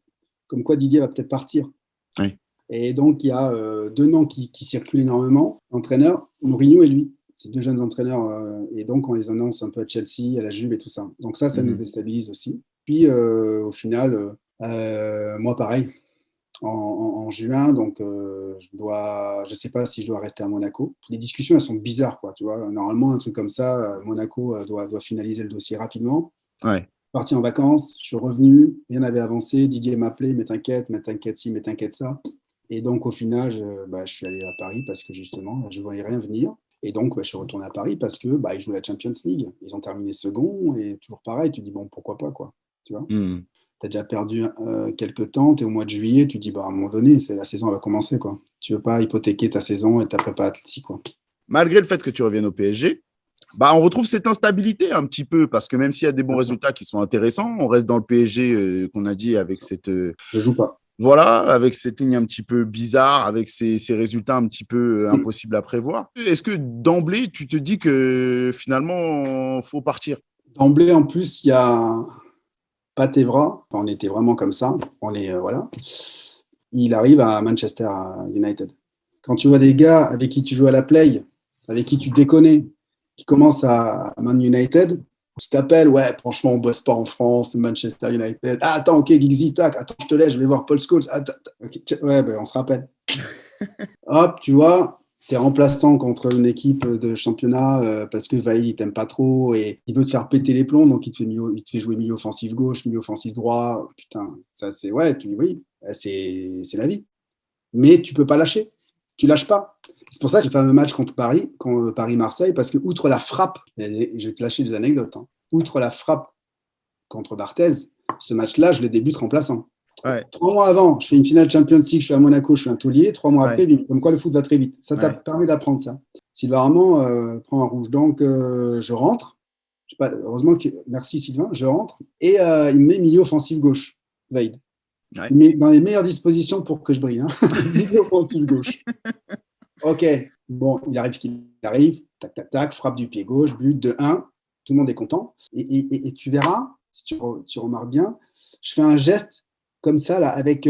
comme quoi Didier va peut-être partir. Oui. Et donc, il y a deux noms qui circulent énormément. L'entraîneur, Mourinho et lui. C'est deux jeunes entraîneurs. Et donc, on les annonce un peu à Chelsea, à la Juve et tout ça. Donc ça nous déstabilise aussi. Puis, au final, moi, pareil. En juin, donc je sais pas si je dois rester à Monaco. Les discussions, elles sont bizarres, quoi, tu vois. Normalement, un truc comme ça, Monaco doit finaliser le dossier rapidement. Ouais. Parti en vacances, je suis revenu, rien n'avait avancé. Didier m'appelait, mais t'inquiète ci, mais t'inquiète ça. Et donc, au final, je suis allé à Paris parce que justement, je ne voyais rien venir. Et donc, je suis retourné à Paris parce que ils jouent la Champions League. Ils ont terminé second et toujours pareil. Tu te dis, bon, pourquoi pas, quoi. Tu vois. tu as déjà perdu quelques temps, tu es au mois de juillet, tu te dis, bah, à un moment donné, la saison va commencer, quoi. Tu veux pas hypothéquer ta saison et ta prépa athlétique, quoi. Malgré le fait que tu reviennes au PSG, bah, on retrouve cette instabilité un petit peu, parce que même s'il y a des bons résultats qui sont intéressants, on reste dans le PSG qu'on a dit avec cette, Je joue pas. voilà, avec cette ligne un petit peu bizarre, avec ces résultats un petit peu impossibles à prévoir. Est-ce que d'emblée, tu te dis que finalement, faut partir? D'emblée, en plus, il y a Pat Evra, on était vraiment comme ça, voilà. Il arrive à Manchester United. Quand tu vois des gars avec qui tu joues à la play, avec qui tu déconnais, qui commencent à Man United, qui t'appellent, ouais, franchement, on bosse pas en France, Manchester United. Ah, attends, ok, Giggsy, tac, attends, je te laisse, je vais voir Paul Scholes. Attends, okay, ouais, ben, on se rappelle. Hop, tu vois, tu es remplaçant contre une équipe de championnat parce que Vaïd, il t'aime pas trop et il veut te faire péter les plombs, donc il te fait jouer milieu offensif gauche, milieu offensif droit. Putain, ça c'est, ouais, oui, c'est la vie. Mais tu peux pas lâcher. Tu lâches pas. C'est pour ça que j'ai fait un match contre Paris, contre Paris-Marseille, parce que outre la frappe, et je vais te lâcher des anecdotes, hein, outre la frappe contre Barthez, ce match-là, je le débute remplaçant. Ouais. 3 mois avant, je fais une finale Champions League, je suis à Monaco, je suis un taulier. 3 mois après, comme quoi le foot va très vite. Ça t'a permis d'apprendre ça. Sylvain Armand prend un rouge. Donc, je rentre. Je sais pas, heureusement que. Merci Sylvain, je rentre. Et il me met milieu offensif gauche, Vaid. Ouais. Il met dans les meilleures dispositions pour que je brille. Hein. Milieu offensif gauche. Ok. Bon, il arrive ce qu'il arrive. Tac, tac, tac. Frappe du pied gauche, but de 1. Tout le monde est content. Et tu verras, si tu remarques bien, je fais un geste comme ça là, avec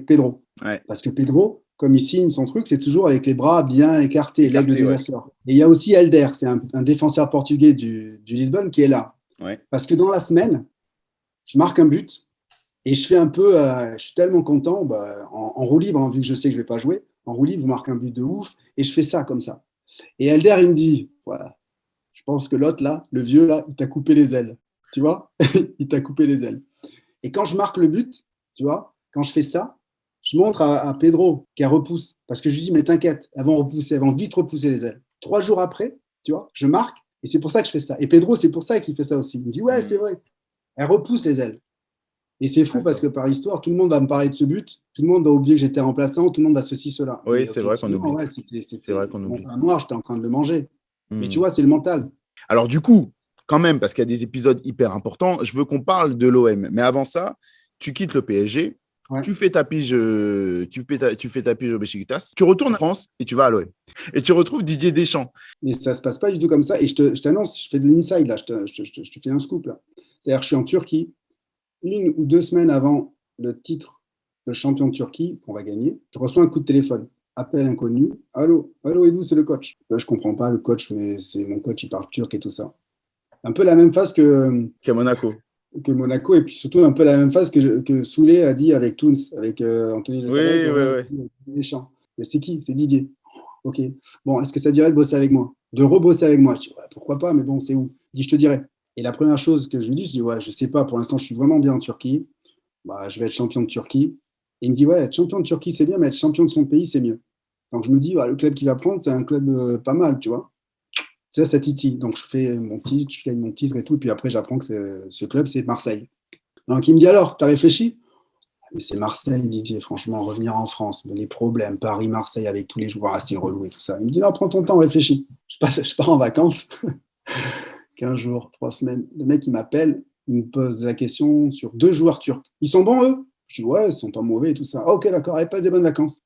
Pedro. Ouais. Parce que Pedro, comme il signe son truc, c'est toujours avec les bras bien écartés, l'aigle de Nassau. Et il y a aussi Helder, c'est un défenseur portugais du Lisbonne qui est là. Ouais. Parce que dans la semaine, je marque un but et je fais un peu, je suis tellement content, en roue libre, hein, vu que je sais que je ne vais pas jouer, en roue libre, je marque un but de ouf et je fais ça comme ça. Et Helder, il me dit, voilà, je pense que l'autre là, le vieux là, il t'a coupé les ailes. Tu vois, il t'a coupé les ailes. Et quand je marque le but, tu vois, quand je fais ça, je montre à Pedro qu'elle repousse. Parce que je lui dis, mais t'inquiète, elles vont vite repousser les ailes. 3 jours après, tu vois, je marque et c'est pour ça que je fais ça. Et Pedro, c'est pour ça qu'il fait ça aussi. Il me dit, ouais, c'est vrai. Elle repousse les ailes. Et c'est fou parce que par histoire, tout le monde va me parler de ce but. Tout le monde va oublier que j'étais remplaçant. Tout le monde va ceci, cela. Oui, c'est vrai qu'on oublie. Ouais, c'est vrai qu'on oublie. Mon pain noir, j'étais en train de le manger. Mais tu vois, c'est le mental. Alors, du coup, quand même, parce qu'il y a des épisodes hyper importants, je veux qu'on parle de l'OM. Mais avant ça, tu quittes le PSG, tu fais ta pige, tu fais ta pige au Beşiktaş, tu retournes en France et tu vas à l'OM. Et tu retrouves Didier Deschamps. Mais ça ne se passe pas du tout comme ça. Et je t'annonce, je fais de l'inside, là, je te fais un scoop. Là. C'est-à-dire que je suis en Turquie, 1 ou 2 semaines avant le titre de champion de Turquie qu'on va gagner. Je reçois un coup de téléphone. Appel inconnu. Allô, Edu, c'est le coach. Là, je ne comprends pas le coach, mais c'est mon coach, il parle turc et tout ça. Un peu la même phase qu'à Monaco. Que Monaco, et puis surtout un peu la même phase que Soulé a dit avec Toons, avec Anthony Le Deschamps. C'est qui? C'est Didier. Ok. Bon, est-ce que ça dirait de bosser avec moi? De rebosser avec moi? Je dis, ouais, pourquoi pas, mais bon, c'est où? Il dit, je te dirai. Et la première chose que je lui dis, je dis, ouais, je sais pas, pour l'instant, je suis vraiment bien en Turquie. Je vais être champion de Turquie. Et il me dit, ouais, être champion de Turquie, c'est bien, mais être champion de son pays, c'est mieux. Donc je me dis, le club qu'il va prendre, c'est un club pas mal, tu vois. Ça titille. Donc, je fais mon titre, je gagne mon titre et tout. Et puis après, j'apprends que ce club, c'est Marseille. Donc, il me dit alors, t'as réfléchi? Mais c'est Marseille, Didier, franchement, revenir en France, les problèmes, Paris, Marseille, avec tous les joueurs, c'est relou et tout ça. Il me dit, non, prends ton temps, réfléchis. Je pars en vacances. 15 jours, 3 semaines. Le mec, il m'appelle, il me pose la question sur 2 joueurs turcs. Ils sont bons, eux? Je dis, ouais, ils sont pas mauvais et tout ça. Ok, d'accord, allez, passe des bonnes vacances.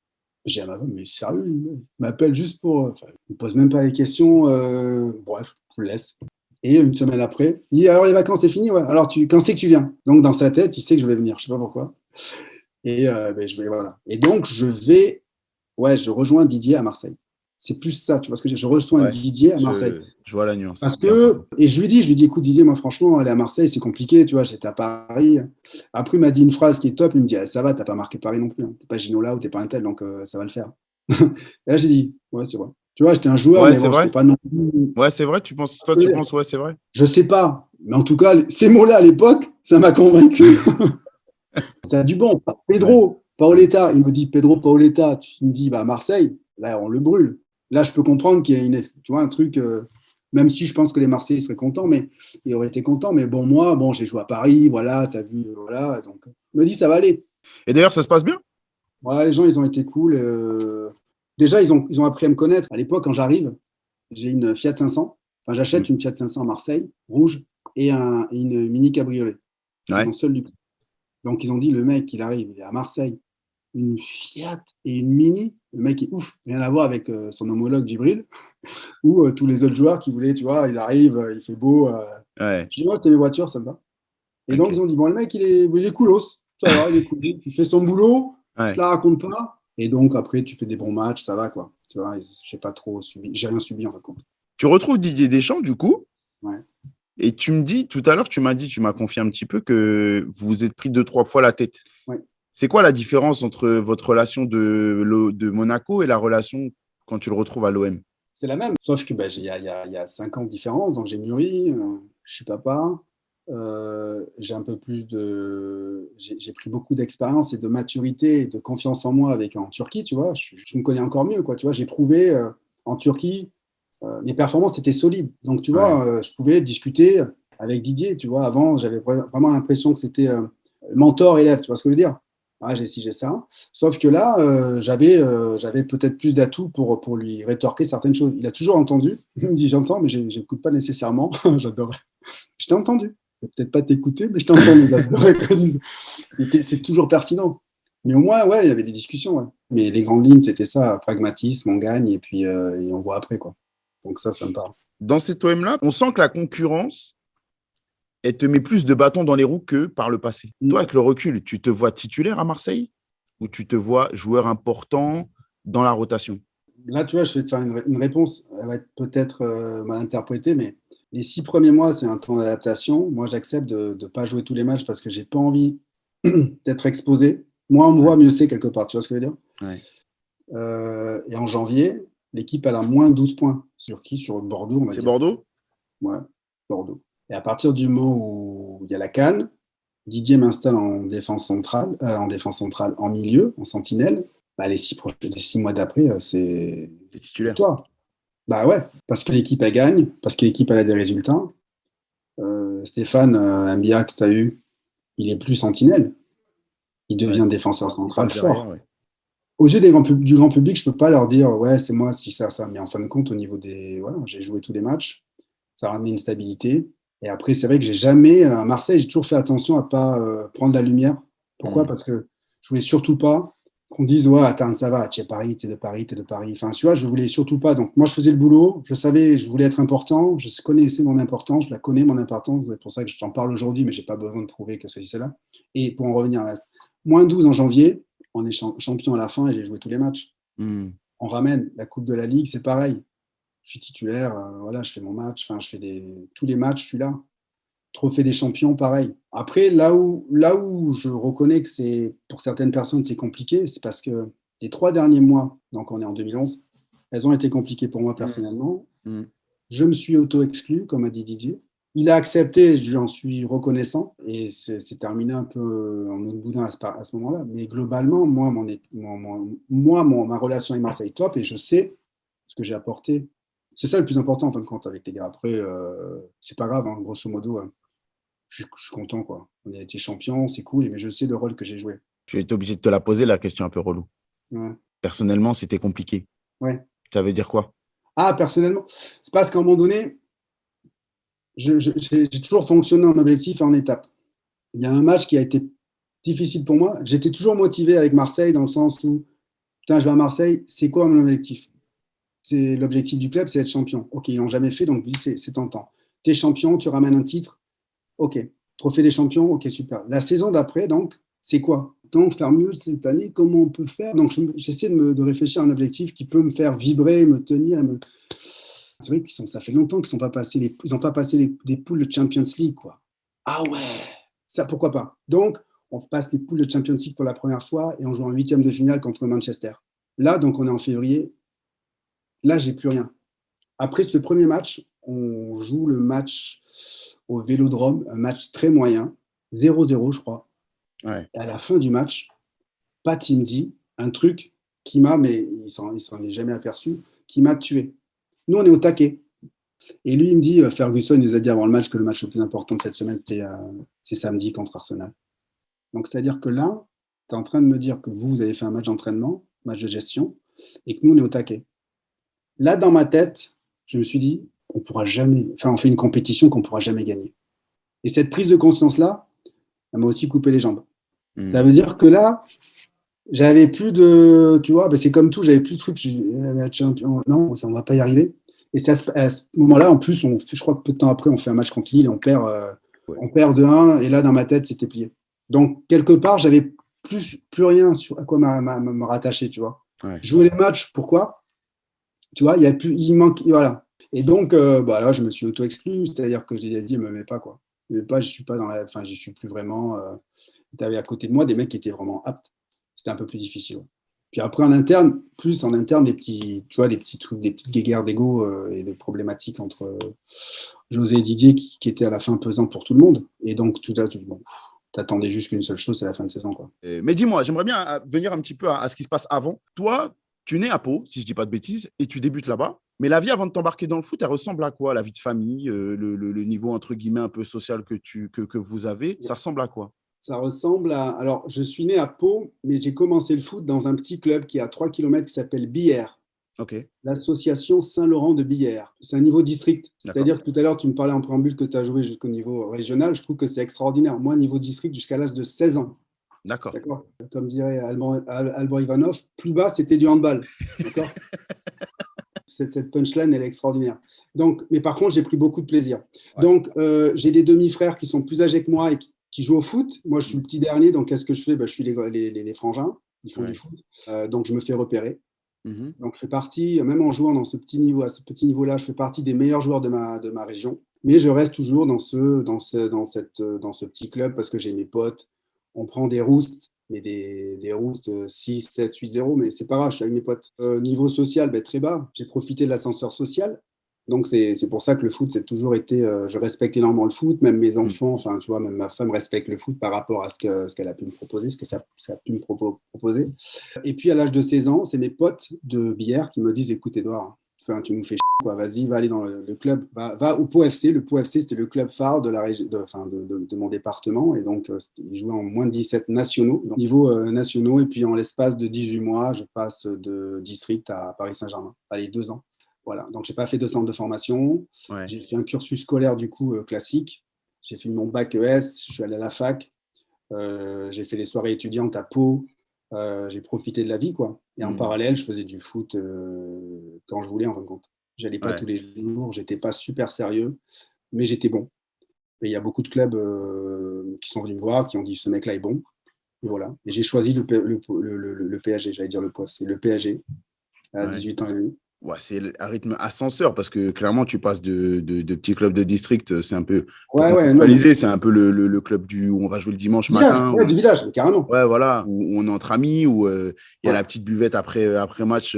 J'ai dit, mais sérieux, il m'appelle juste pour. Il ne me pose même pas les questions. Bref, je le laisse. Et 1 semaine après, il dit, alors les vacances, c'est fini? Ouais. Alors, quand c'est que tu viens? Donc, dans sa tête, il sait que je vais venir. Je ne sais pas pourquoi. Et je vais, voilà. Et donc, je rejoins Didier à Marseille. C'est plus ça, tu vois ce que je rejoins Didier à Marseille. Je vois la nuance. Parce que, et je lui dis, écoute Didier, moi franchement, aller à Marseille, c'est compliqué, tu vois, j'étais à Paris. Après, il m'a dit une phrase qui est top, il me dit, ça va, t'as pas marqué Paris non plus, hein. T'es pas Ginola ou t'es pas un tel, donc ça va le faire. Et là, j'ai dit, ouais, c'est vrai. Tu vois, j'étais un joueur, mais bon, j'étais pas non plus. Ouais, c'est vrai, tu penses, ouais, c'est vrai. Je sais pas, mais en tout cas, ces mots-là à l'époque, ça m'a convaincu. Ça a du bon. Pedro Paoletta, il me dit, Pedro Paoletta, tu me dis, Marseille, là, on le brûle. Là, je peux comprendre qu'il y a tu vois, un truc. Même si je pense que les Marseillais seraient contents, mais ils auraient été contents. Mais bon, moi, j'ai joué à Paris, voilà, t'as vu, voilà. Donc, je me dis, ça va aller. Et d'ailleurs, ça se passe bien? Voilà, les gens, ils ont été cool. Déjà, ils ont appris à me connaître. À l'époque, quand j'arrive, j'ai une Fiat 500. Enfin, j'achète une Fiat 500 à Marseille, rouge, et une Mini Cabriolet. C'est Ouais. mon seul luxe. Donc, ils ont dit, le mec, il arrive, il est à Marseille, une Fiat et une Mini. Le mec est ouf. Rien à voir avec son homologue Djibril ou tous les autres joueurs qui voulaient, tu vois, il arrive, il fait beau. Ouais. Je dis, ouais, c'est mes voitures, ça me va. Et donc, Ok. ils ont dit, bon, le mec, il est coolos. Ça va, il est cool. Il fait son boulot, il se Ouais. la raconte pas. Et donc, après, tu fais des bons matchs, ça va, quoi. Tu vois, j'ai pas trop subi. J'ai rien subi, en fin de compte. Tu retrouves Didier Deschamps, du coup, Ouais. et tu me dis, tout à l'heure, tu m'as confié un petit peu que vous vous êtes pris 2, 3 fois la tête. Ouais. C'est quoi la différence entre votre relation de Monaco et la relation quand tu le retrouves à l'OM? C'est la même. Sauf que il y a 5 ans de différence, donc j'ai mûri, je suis papa. J'ai un peu plus de. J'ai pris beaucoup d'expérience et de maturité et de confiance en moi en Turquie, tu vois. Je me connais encore mieux, quoi. Tu vois, j'ai prouvé en Turquie, mes performances étaient solides. Donc, tu Ouais. vois, je pouvais discuter avec Didier, tu vois. Avant, j'avais vraiment l'impression que c'était mentor-élève, tu vois ce que je veux dire? Ah, j'ai ci, j'ai ça. Sauf que là, j'avais peut-être plus d'atouts pour lui rétorquer certaines choses. Il a toujours entendu. Il me dit, j'entends, mais je n'écoute pas nécessairement. J'adorais. Je t'ai entendu. Je vais peut-être pas t'écouter, mais je t'ai entendu. J'adorais qu'on dise. C'est toujours pertinent. Mais au moins, ouais, il y avait des discussions. Ouais. Mais les grandes lignes, c'était ça, pragmatisme, on gagne et puis et on voit après, quoi. Donc ça me parle. Dans cet OM-là, on sent que la concurrence, elle te met plus de bâtons dans les roues que par le passé. Mm. Toi, avec le recul, tu te vois titulaire à Marseille ou tu te vois joueur important dans la rotation? Là, tu vois, je vais te faire une réponse. Elle va être peut-être mal interprétée, mais les 6 premiers mois, c'est un temps d'adaptation. Moi, j'accepte de ne pas jouer tous les matchs parce que j'ai pas envie d'être exposé. Moins on me voit, Ouais. mieux c'est quelque part. Tu vois ce que je veux dire? Ouais. Et en janvier, l'équipe elle a moins 12 points. Sur qui? Sur Bordeaux, on va C'est dire. Bordeaux? Ouais, Bordeaux. Et à partir du moment où il y a la CAN, Didier m'installe en défense centrale, en milieu, en sentinelle. Bah, les 6 mois d'après, c'est C'est titulaire. victoire. Bah ouais, parce que l'équipe elle gagne, parce que l'équipe elle a des résultats. Stéphane Mbia que tu as eu, il est plus sentinelle. Il Ouais. devient défenseur Il central passe derrière, fort. ouais. Aux yeux du grand public, je ne peux pas leur dire ouais, c'est moi si ça. Mais en fin de compte, au niveau des. Voilà, j'ai joué tous les matchs, ça ramène une stabilité. Et après, c'est vrai que j'ai jamais, à Marseille, j'ai toujours fait attention à ne pas prendre la lumière. Pourquoi? Mm. Parce que je voulais surtout pas qu'on dise ouais, attends, ça va, tu es Paris, tu es de Paris, tu es de Paris. Enfin, tu vois, je voulais surtout pas. Donc, moi, je faisais le boulot, je savais, je voulais être important, je connaissais mon importance, je la connais, mon importance. C'est pour ça que je t'en parle aujourd'hui, mais je n'ai pas besoin de prouver que ceci, c'est là. Et pour en revenir à moins 12 en janvier, on est champion à la fin et j'ai joué tous les matchs. Mm. On ramène la Coupe de la Ligue, c'est pareil. Je suis titulaire, voilà, je fais mon match, enfin, je fais tous les matchs, je suis là. Trophée des champions, pareil. Après, là où je reconnais que c'est, pour certaines personnes, c'est compliqué, c'est parce que les 3 derniers mois, donc on est en 2011, elles ont été compliquées pour moi Mm. personnellement. Mm. Je me suis auto-exclu, comme a dit Didier. Il a accepté, je lui en suis reconnaissant, et c'est terminé un peu en autre boudin à ce moment-là. Mais globalement, moi, ma relation avec Marseille est top, et je sais ce que j'ai apporté. C'est ça le plus important en fin de compte avec les gars. Après, c'est pas grave, hein, grosso modo, je suis content, quoi. On a été champion, c'est cool, mais je sais le rôle que j'ai joué. Je été obligé de te la poser, la question un peu relou. Ouais. Personnellement, c'était compliqué. Ouais. Ça veut dire quoi? Ah, personnellement, c'est parce qu'à un moment donné, j'ai toujours fonctionné en objectif et en étape. Il y a un match qui a été difficile pour moi. J'étais toujours motivé avec Marseille dans le sens où, putain, je vais à Marseille, c'est quoi mon objectif? C'est l'objectif du club, c'est être champion. Ok, ils l'ont jamais fait, donc c'est tentant. Tu es champion, tu ramènes un titre. Ok, trophée des champions, ok, super. La saison d'après, donc, c'est quoi? Donc, faire mieux cette année, comment on peut faire? Donc, j'essaie de réfléchir à un objectif qui peut me faire vibrer, me tenir. C'est vrai ça fait longtemps qu'ils n'ont pas passé des poules de Champions League, quoi. Ah ouais, ça, pourquoi pas? Donc, on passe les poules de Champions League pour la première fois et on joue en huitième de finale contre Manchester. Là, donc, on est en février. Là, j'ai plus rien. Après ce premier match, on joue le match au Vélodrome, un match très moyen, 0-0, je crois. Ouais. Et à la fin du match, Pat, il me dit un truc qui m'a, mais il s'en est jamais aperçu, qui m'a tué. Nous, on est au taquet. Et lui, il me dit, Ferguson, il nous a dit avant le match que le match le plus important de cette semaine, c'est samedi contre Arsenal. Donc, c'est-à-dire que là, tu es en train de me dire que vous avez fait un match d'entraînement, match de gestion, et que nous, on est au taquet. Là, dans ma tête, je me suis dit, on fait une compétition qu'on ne pourra jamais gagner. Et cette prise de conscience-là, elle m'a aussi coupé les jambes. Ça veut dire que là, j'avais plus de, tu vois, c'est comme tout, j'avais plus de trucs. Non, on va pas y arriver. Et c'est à ce moment-là, en plus, je crois que peu de temps après, on fait un match contre Lille, on perd 2-1, et là, dans ma tête, c'était plié. Donc, quelque part, j'avais plus rien à quoi me rattacher, tu vois. Ouais. Jouer les matchs, pourquoi? Tu vois, il manque, voilà. Et donc, là, je me suis auto-exclu, c'est-à-dire que j'ai dit, il me met pas, quoi. Il me met pas, je suis pas j'y suis plus vraiment. Tu avais à côté de moi des mecs qui étaient vraiment aptes. C'était un peu plus difficile. Puis après, en interne, des petits, tu vois, des petits trucs, des petites guéguerres d'ego et des problématiques entre José et Didier qui étaient à la fin pesants pour tout le monde. Et donc, tout à bon, t'attendais juste qu'une seule chose, c'est la fin de saison, quoi. Mais dis-moi, j'aimerais bien venir un petit peu à ce qui se passe avant. Toi, tu nais à Pau, si je ne dis pas de bêtises, et tu débutes là-bas. Mais la vie avant de t'embarquer dans le foot, elle ressemble à quoi? La vie de famille, le niveau entre guillemets un peu social que vous avez, ça ressemble à quoi? Ça ressemble à. Alors, je suis né à Pau, mais j'ai commencé le foot dans un petit club qui est à 3 km qui s'appelle Billère. Ok. L'association Saint-Laurent de Billère. C'est un niveau district. D'accord. C'est-à-dire que tout à l'heure, tu me parlais en préambule que tu as joué jusqu'au niveau régional. Je trouve que c'est extraordinaire. Moi, niveau district, jusqu'à l'âge de 16 ans. D'accord. Comme dirait Alban Ivanov, plus bas, c'était du handball. D'accord. Cette punchline, elle est extraordinaire. Donc, mais par contre, j'ai pris beaucoup de plaisir. Ouais. Donc, j'ai des demi-frères qui sont plus âgés que moi et qui jouent au foot. Moi, je suis le petit dernier, donc qu'est-ce que je fais? Je suis les frangins, ils font du foot. Donc, je me fais repérer. Donc, je fais partie, même en jouant dans à ce petit niveau-là, je fais partie des meilleurs joueurs de ma région. Mais je reste toujours dans ce petit club parce que j'ai mes potes. On prend des roustes, mais des roustes 6, 7, 8-0, mais c'est pas grave, je suis avec mes potes. Niveau social, très bas. J'ai profité de l'ascenseur social. Donc, c'est pour ça que le foot, c'est toujours été. Je respecte énormément le foot, même mes enfants, enfin, tu vois, même ma femme respecte le foot par rapport à ce qu'elle a pu me proposer, ce que ça a pu me proposer. Et puis, à l'âge de 16 ans, c'est mes potes de Billère qui me disent écoute, Edouard, tu nous fais chier, quoi, vas-y, va aller dans le club, va au Pau FC. Le Pau FC, c'était le club phare de mon département. Et donc, ils jouaient en moins de 17 nationaux, donc, niveau nationaux. Et puis, en l'espace de 18 mois, je passe de district à Paris Saint-Germain. Allez, 2 ans. Voilà, donc je n'ai pas fait de centre de formation. Ouais. J'ai fait un cursus scolaire du coup classique. J'ai fait mon bac ES, je suis allé à la fac. J'ai fait les soirées étudiantes à Pau. J'ai profité de la vie, quoi. Et en parallèle, je faisais du foot quand je voulais, en fin de compte. Je n'allais pas tous les jours, je n'étais pas super sérieux, mais j'étais bon. Et il y a beaucoup de clubs qui sont venus me voir, qui ont dit ce mec-là est bon. Et voilà. Et j'ai choisi le PSG, j'allais dire le poids, c'est le PSG à 18 ans et demi. Ouais, c'est un rythme ascenseur parce que clairement, tu passes de petits clubs de district, c'est un peu c'est un peu le club où on va jouer le dimanche matin. Du village, carrément. Ouais, voilà, où on est entre amis, où il y a la petite buvette après match.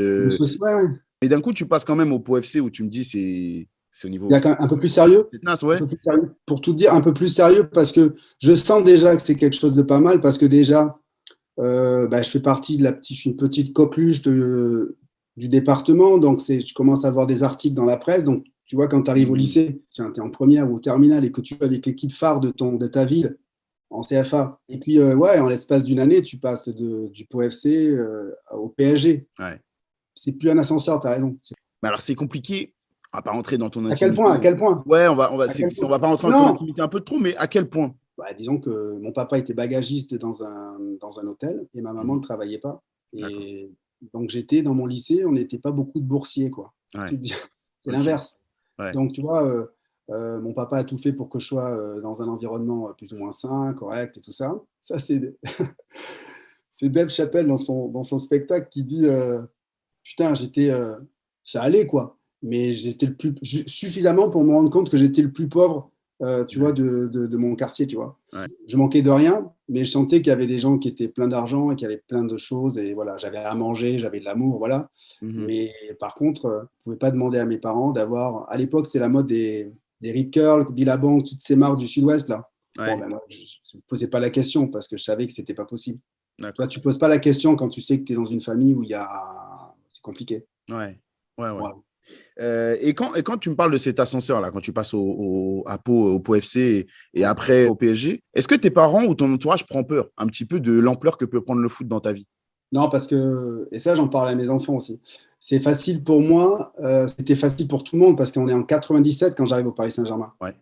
Mais d'un coup, tu passes quand même au Pau FC où tu me dis c'est au niveau. Il y a quand même un peu plus sérieux. C'est naze, ouais. Un peu plus sérieux. Pour tout dire, un peu plus sérieux parce que je sens déjà que c'est quelque chose de pas mal parce que déjà, je fais partie de je suis une petite coqueluche du département, donc je commence à avoir des articles dans la presse. Donc, tu vois, quand tu arrives au lycée, tu es en première ou terminale et que tu es avec l'équipe phare de ta ville en CFA. Et puis, en l'espace d'une année, tu passes du Pau FC au PSG. Ouais. C'est plus un ascenseur, tu as raison. Mais alors, c'est compliqué. On va pas rentrer dans ton intimité. À quel point? Ouais, on va pas rentrer dans ton intimité un peu trop, mais à quel point? Disons que mon papa était bagagiste dans un hôtel et ma maman ne travaillait pas. Et donc, j'étais dans mon lycée, on n'était pas beaucoup de boursiers, quoi. Ouais. C'est l'inverse. Ouais. Donc, tu vois, mon papa a tout fait pour que je sois dans un environnement plus ou moins sain, correct et tout ça. Ça, c'est Dave Chappelle dans son spectacle qui dit putain, ça allait, quoi. Mais j'étais suffisamment pour me rendre compte que j'étais le plus pauvre. Tu vois, de mon quartier, tu vois. Ouais. Je manquais de rien, mais je sentais qu'il y avait des gens qui étaient pleins d'argent et qui avaient plein de choses. Et voilà, j'avais à manger, j'avais de l'amour, voilà. Mais par contre, je ne pouvais pas demander à mes parents d'avoir. À l'époque, c'est la mode des Rip Curl, Billabong, toutes ces marques du Sud-Ouest, là. Ouais. Moi, je ne posais pas la question parce que je savais que ce n'était pas possible. Toi, tu ne poses pas la question quand tu sais que tu es dans une famille où c'est compliqué. Ouais. Voilà. Et quand tu me parles de cet ascenseur-là, quand tu passes à Pau, au Pau FC et après au PSG, est-ce que tes parents ou ton entourage prend peur un petit peu de l'ampleur que peut prendre le foot dans ta vie? Non, parce que, et ça, j'en parle à mes enfants aussi. C'est facile pour moi, c'était facile pour tout le monde parce qu'on est en 97 quand j'arrive au Paris Saint-Germain. Ouais.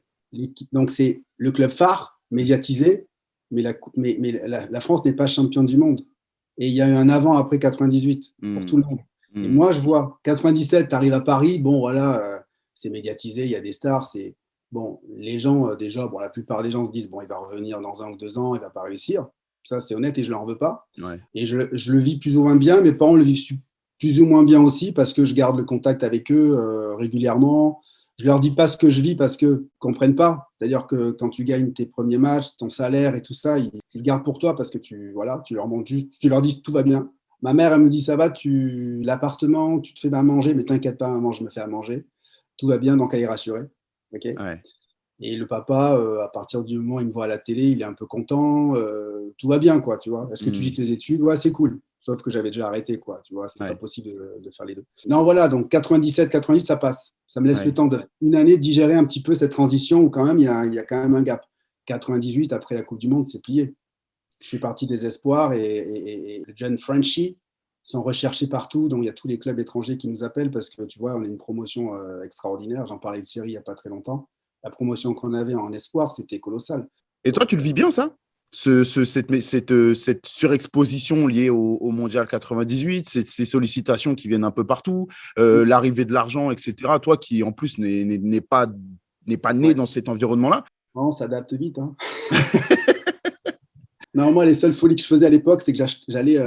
Donc, c'est le club phare, médiatisé, mais la France n'est pas championne du monde. Et il y a eu un avant-après 98 pour tout Hmm. le monde. Et Hmm. moi, je vois 97, tu arrives à Paris, bon, voilà, c'est médiatisé, il y a des stars. Bon, les gens, déjà, bon, la plupart des gens se disent, bon, il va revenir dans 1 ou 2 ans, il ne va pas réussir. Ça, c'est honnête et je ne leur en veux pas. Ouais. Et je le vis plus ou moins bien. Mes parents le vivent plus ou moins bien aussi parce que je garde le contact avec eux régulièrement. Je leur dis pas ce que je vis parce qu'ils ne comprennent pas. C'est-à-dire que quand tu gagnes tes premiers matchs, ton salaire et tout ça, ils le gardent pour toi parce que voilà, tu leur montres juste, tu leur dis tout va bien. Ma mère, elle me dit ça va, l'appartement, tu te fais à manger, mais t'inquiète pas, maman, je me fais à manger. Tout va bien, donc elle est rassurée. Ok. Ouais. Et le papa, à partir du moment où il me voit à la télé, il est un peu content, tout va bien, quoi, tu vois. Est-ce que tu vis Hmm. tes études? Ouais, c'est cool. Sauf que j'avais déjà arrêté, quoi, tu vois, c'est pas Ouais. possible de faire les deux. Non, voilà, donc 97, 88, ça passe. Ça me laisse le Ouais. temps d'une année de digérer un petit peu cette transition où quand même, il y a quand même un gap. 98, après la Coupe du Monde, c'est plié. Je fais partie des espoirs et les jeunes Frenchies sont recherchés partout. Donc, il y a tous les clubs étrangers qui nous appellent parce que, tu vois, on a une promotion extraordinaire. J'en parlais de Syrie il n'y a pas très longtemps. La promotion qu'on avait en espoir, c'était colossal. Et toi, tu Donc, le vis bien, ça? Cette surexposition liée au Mondial 98, ces sollicitations qui viennent un peu partout, l'arrivée de l'argent, etc. Toi qui, en plus, n'est pas né ouais, dans cet environnement-là. on s'adapte vite. Hein. Non, moi, les seules folies que je faisais à l'époque, c'est que j'allais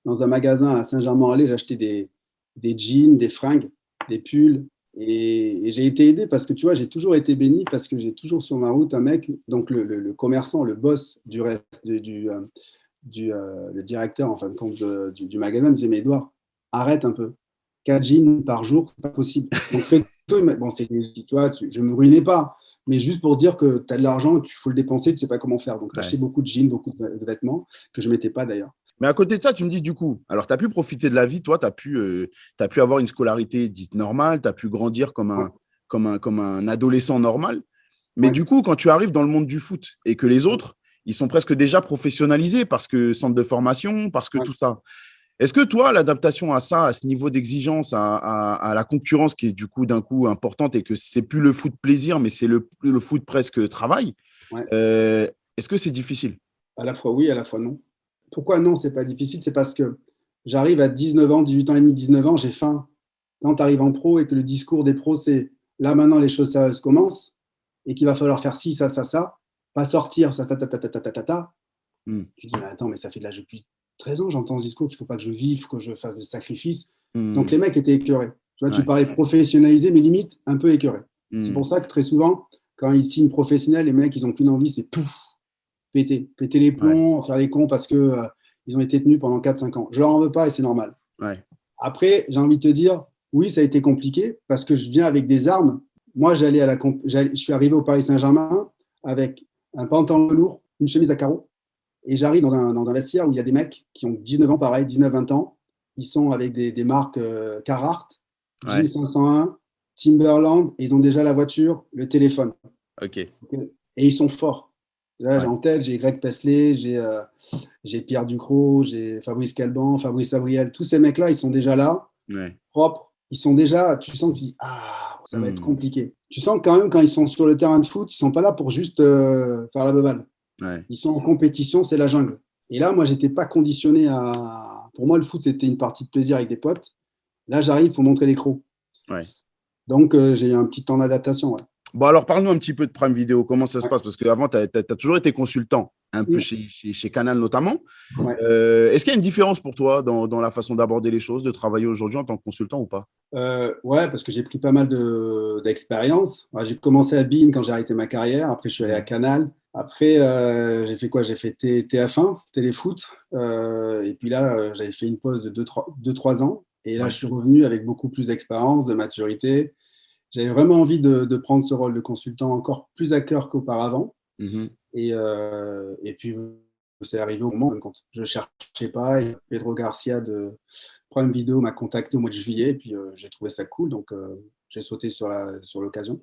dans un magasin à Saint-Germain-en-Laye, j'achetais des jeans, des fringues, des pulls. Et j'ai été aidé parce que, tu vois, j'ai toujours été béni parce que j'ai toujours sur ma route un mec, donc le commerçant, le boss du reste, le directeur, en fin de compte, du magasin, me disait, mais Edouard, arrête un peu. 4 jeans par jour, c'est pas possible. Donc, très tôt, bon, tu vois, je ne me ruinais pas, mais juste pour dire que tu as de l'argent, il faut le dépenser, tu ne sais pas comment faire. Donc, tu achetais Ouais. beaucoup de jeans, beaucoup de vêtements que je ne mettais pas d'ailleurs. Mais à côté de ça, tu me dis du coup, alors tu as pu profiter de la vie, toi, t'as pu avoir une scolarité dite normale, tu as pu grandir comme Ouais, un adolescent normal. Mais ouais, du coup, quand tu arrives dans le monde du foot et que les autres, ils sont presque déjà professionnalisés parce que centre de formation, parce que ouais. tout ça. Est-ce que toi, l'adaptation à ça, à ce niveau d'exigence, à la concurrence qui est du coup d'un coup importante et que c'est plus le foot plaisir, mais c'est le foot presque travail, Ouais. euh, est-ce que c'est difficile? À la fois oui, à la fois non. Pourquoi non, c'est pas difficile? C'est parce que j'arrive à 19 ans, 18 ans et demi, 19 ans, j'ai faim. Quand tu arrives en pro et que le discours des pros, c'est là maintenant les choses sérieuses commencent et qu'il va falloir faire ci, ça, pas sortir, ça, Hmm. tu dis, mais attends, mais ça fait de l'âge depuis 13 ans, j'entends ce discours qu'il ne faut pas que je vive, que je fasse de sacrifices. Donc Hmm. les mecs étaient écœurés. Tu vois, tu Ouais. parlais professionnalisé, mais limite un peu écœurés. C'est Hmm. pour ça que très souvent, quand ils signent professionnel, les mecs, ils n'ont qu'une envie, c'est pouf, péter les Ouais. plombs, faire les cons parce que ils ont été tenus pendant 4 5 ans. Je leur en veux pas et c'est normal. Ouais. Après, j'ai envie de te dire, oui, ça a été compliqué parce que je viens avec des armes. Moi, je suis arrivé au Paris Saint-Germain avec un pantalon lourd, une chemise à carreaux, et j'arrive dans un vestiaire où il y a des mecs qui ont 19 ans, pareil, 19-20 ans. Ils sont avec des marques Carhartt, Jeans Ouais. 501, Timberland, et ils ont déjà la voiture, le téléphone. Ok. Okay. Et ils sont forts. Là, Ouais. en tête, j'ai Greg Pesley, j'ai Pierre Ducrot, j'ai Fabrice Calban, Fabrice Abriel. Tous ces mecs-là, ils sont déjà là, Ouais. propres. Ils sont déjà, tu sens que tu dis, ah, ça va être Hmm. compliqué. Tu sens que quand même, quand ils sont sur le terrain de foot, ils ne sont pas là pour juste faire la beuval. Ouais. Ils sont en compétition, c'est la jungle. Et là, moi, j'étais pas conditionné à. Pour moi, le foot, c'était une partie de plaisir avec des potes. Là, j'arrive, il faut montrer les crocs. Ouais. Donc, j'ai eu un petit temps d'adaptation. Ouais. Bon, alors parle-nous un petit peu de Prime Video. Comment ça se Ouais. passe? Parce qu'avant, tu as toujours été consultant, un peu Mm. chez Canal notamment. Ouais. Est-ce qu'il y a une différence pour toi dans la façon d'aborder les choses, de travailler aujourd'hui en tant que consultant ou pas? Ouais, parce que j'ai pris pas mal d'expérience. Ouais, j'ai commencé à BeIN quand j'ai arrêté ma carrière. Après, je suis allé à Mhm. Canal. Après, j'ai fait quoi? J'ai fait TF1, Téléfoot. Et puis là, j'avais fait une pause de 2-3 ans. Et là, Ouais. je suis revenu avec beaucoup plus d'expérience, de maturité. J'avais vraiment envie de prendre ce rôle de consultant encore plus à cœur qu'auparavant. Mhm. Et puis, c'est arrivé au moment où je ne cherchais pas. Et Pedro Garcia Prime Video m'a contacté au mois de juillet, et puis j'ai trouvé ça cool, donc j'ai sauté sur l'occasion.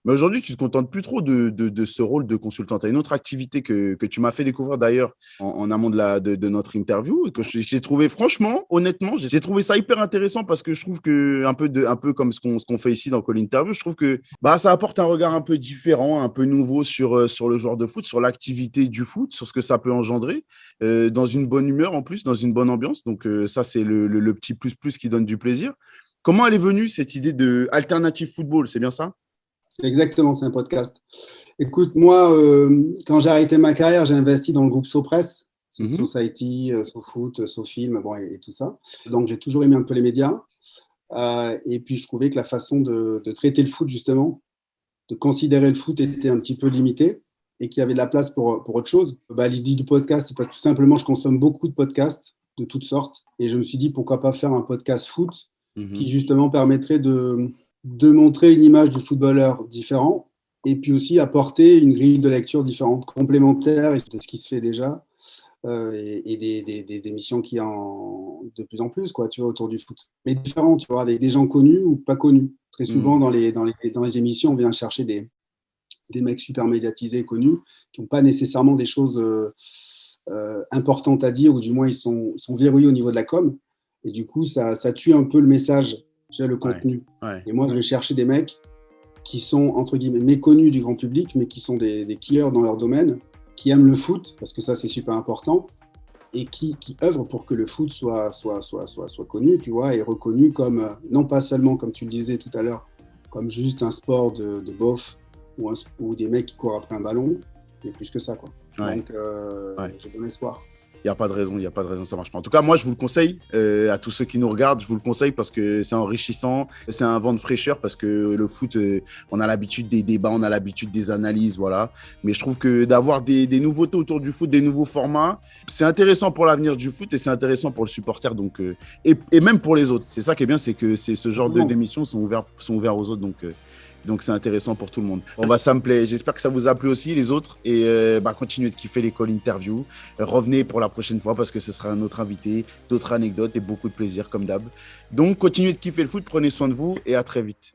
Mais aujourd'hui, tu ne te contentes plus trop de ce rôle de consultant. Tu as une autre activité que tu m'as fait découvrir d'ailleurs en amont de notre interview et que j'ai trouvé, franchement, honnêtement, j'ai trouvé ça hyper intéressant parce que je trouve que, un peu comme ce qu'on fait ici dans Call Interview, je trouve que ça apporte un regard un peu différent, un peu nouveau sur le joueur de foot, sur l'activité du foot, sur ce que ça peut engendrer, dans une bonne humeur en plus, dans une bonne ambiance. Donc, ça, c'est le petit plus qui donne du plaisir. Comment elle est venue, cette idée de Alternative Football? C'est bien ça? Exactement, c'est un podcast. Écoute, moi, quand j'ai arrêté ma carrière, j'ai investi dans le groupe SoPress, Society, SoFoot, SoFilm, bon, et tout ça. Donc, j'ai toujours aimé un peu les médias. Et puis, je trouvais que la façon de traiter le foot, justement, de considérer le foot était un petit peu limitée et qu'il y avait de la place pour autre chose. L'idée du podcast, c'est parce que tout simplement, je consomme beaucoup de podcasts de toutes sortes. Et je me suis dit, pourquoi pas faire un podcast foot qui, justement, permettrait de montrer une image du footballeur différent et puis aussi apporter une grille de lecture différente, complémentaire de ce qui se fait déjà et des émissions qui en de plus en plus, quoi, tu vois, autour du foot. Mais différent, tu vois, avec des gens connus ou pas connus. Très souvent, dans les émissions, on vient chercher des mecs super médiatisés, connus, qui n'ont pas nécessairement des choses importantes à dire, ou du moins, ils sont verrouillés au niveau de la com. Et du coup, ça tue un peu le message, le contenu. Ouais. Et moi, je vais chercher des mecs qui sont, entre guillemets, méconnus du grand public, mais qui sont des killers dans leur domaine, qui aiment le foot, parce que ça, c'est super important, et qui œuvrent pour que le foot soit connu, tu vois, et reconnu comme, non pas seulement, comme tu le disais tout à l'heure, comme juste un sport de beauf ou des mecs qui courent après un ballon, mais plus que ça, quoi. Ouais. Donc, j'ai bon espoir. Il n'y a pas de raison, ça marche pas. En tout cas, moi, je vous le conseille à tous ceux qui nous regardent. Je vous le conseille parce que c'est enrichissant, c'est un vent de fraîcheur parce que le foot, on a l'habitude des débats, on a l'habitude des analyses, voilà. Mais je trouve que d'avoir des nouveautés autour du foot, des nouveaux formats, c'est intéressant pour l'avenir du foot et c'est intéressant pour le supporter, donc et même pour les autres. C'est ça qui est bien, c'est que ce genre d'émissions sont ouverts aux autres, donc c'est intéressant pour tout le monde. Bon, ça me plaît. J'espère que ça vous a plu aussi, les autres. Et continuez de kiffer les Call Interview. Revenez pour la prochaine fois parce que ce sera un autre invité, d'autres anecdotes et beaucoup de plaisir comme d'hab. Donc, continuez de kiffer le foot. Prenez soin de vous et à très vite.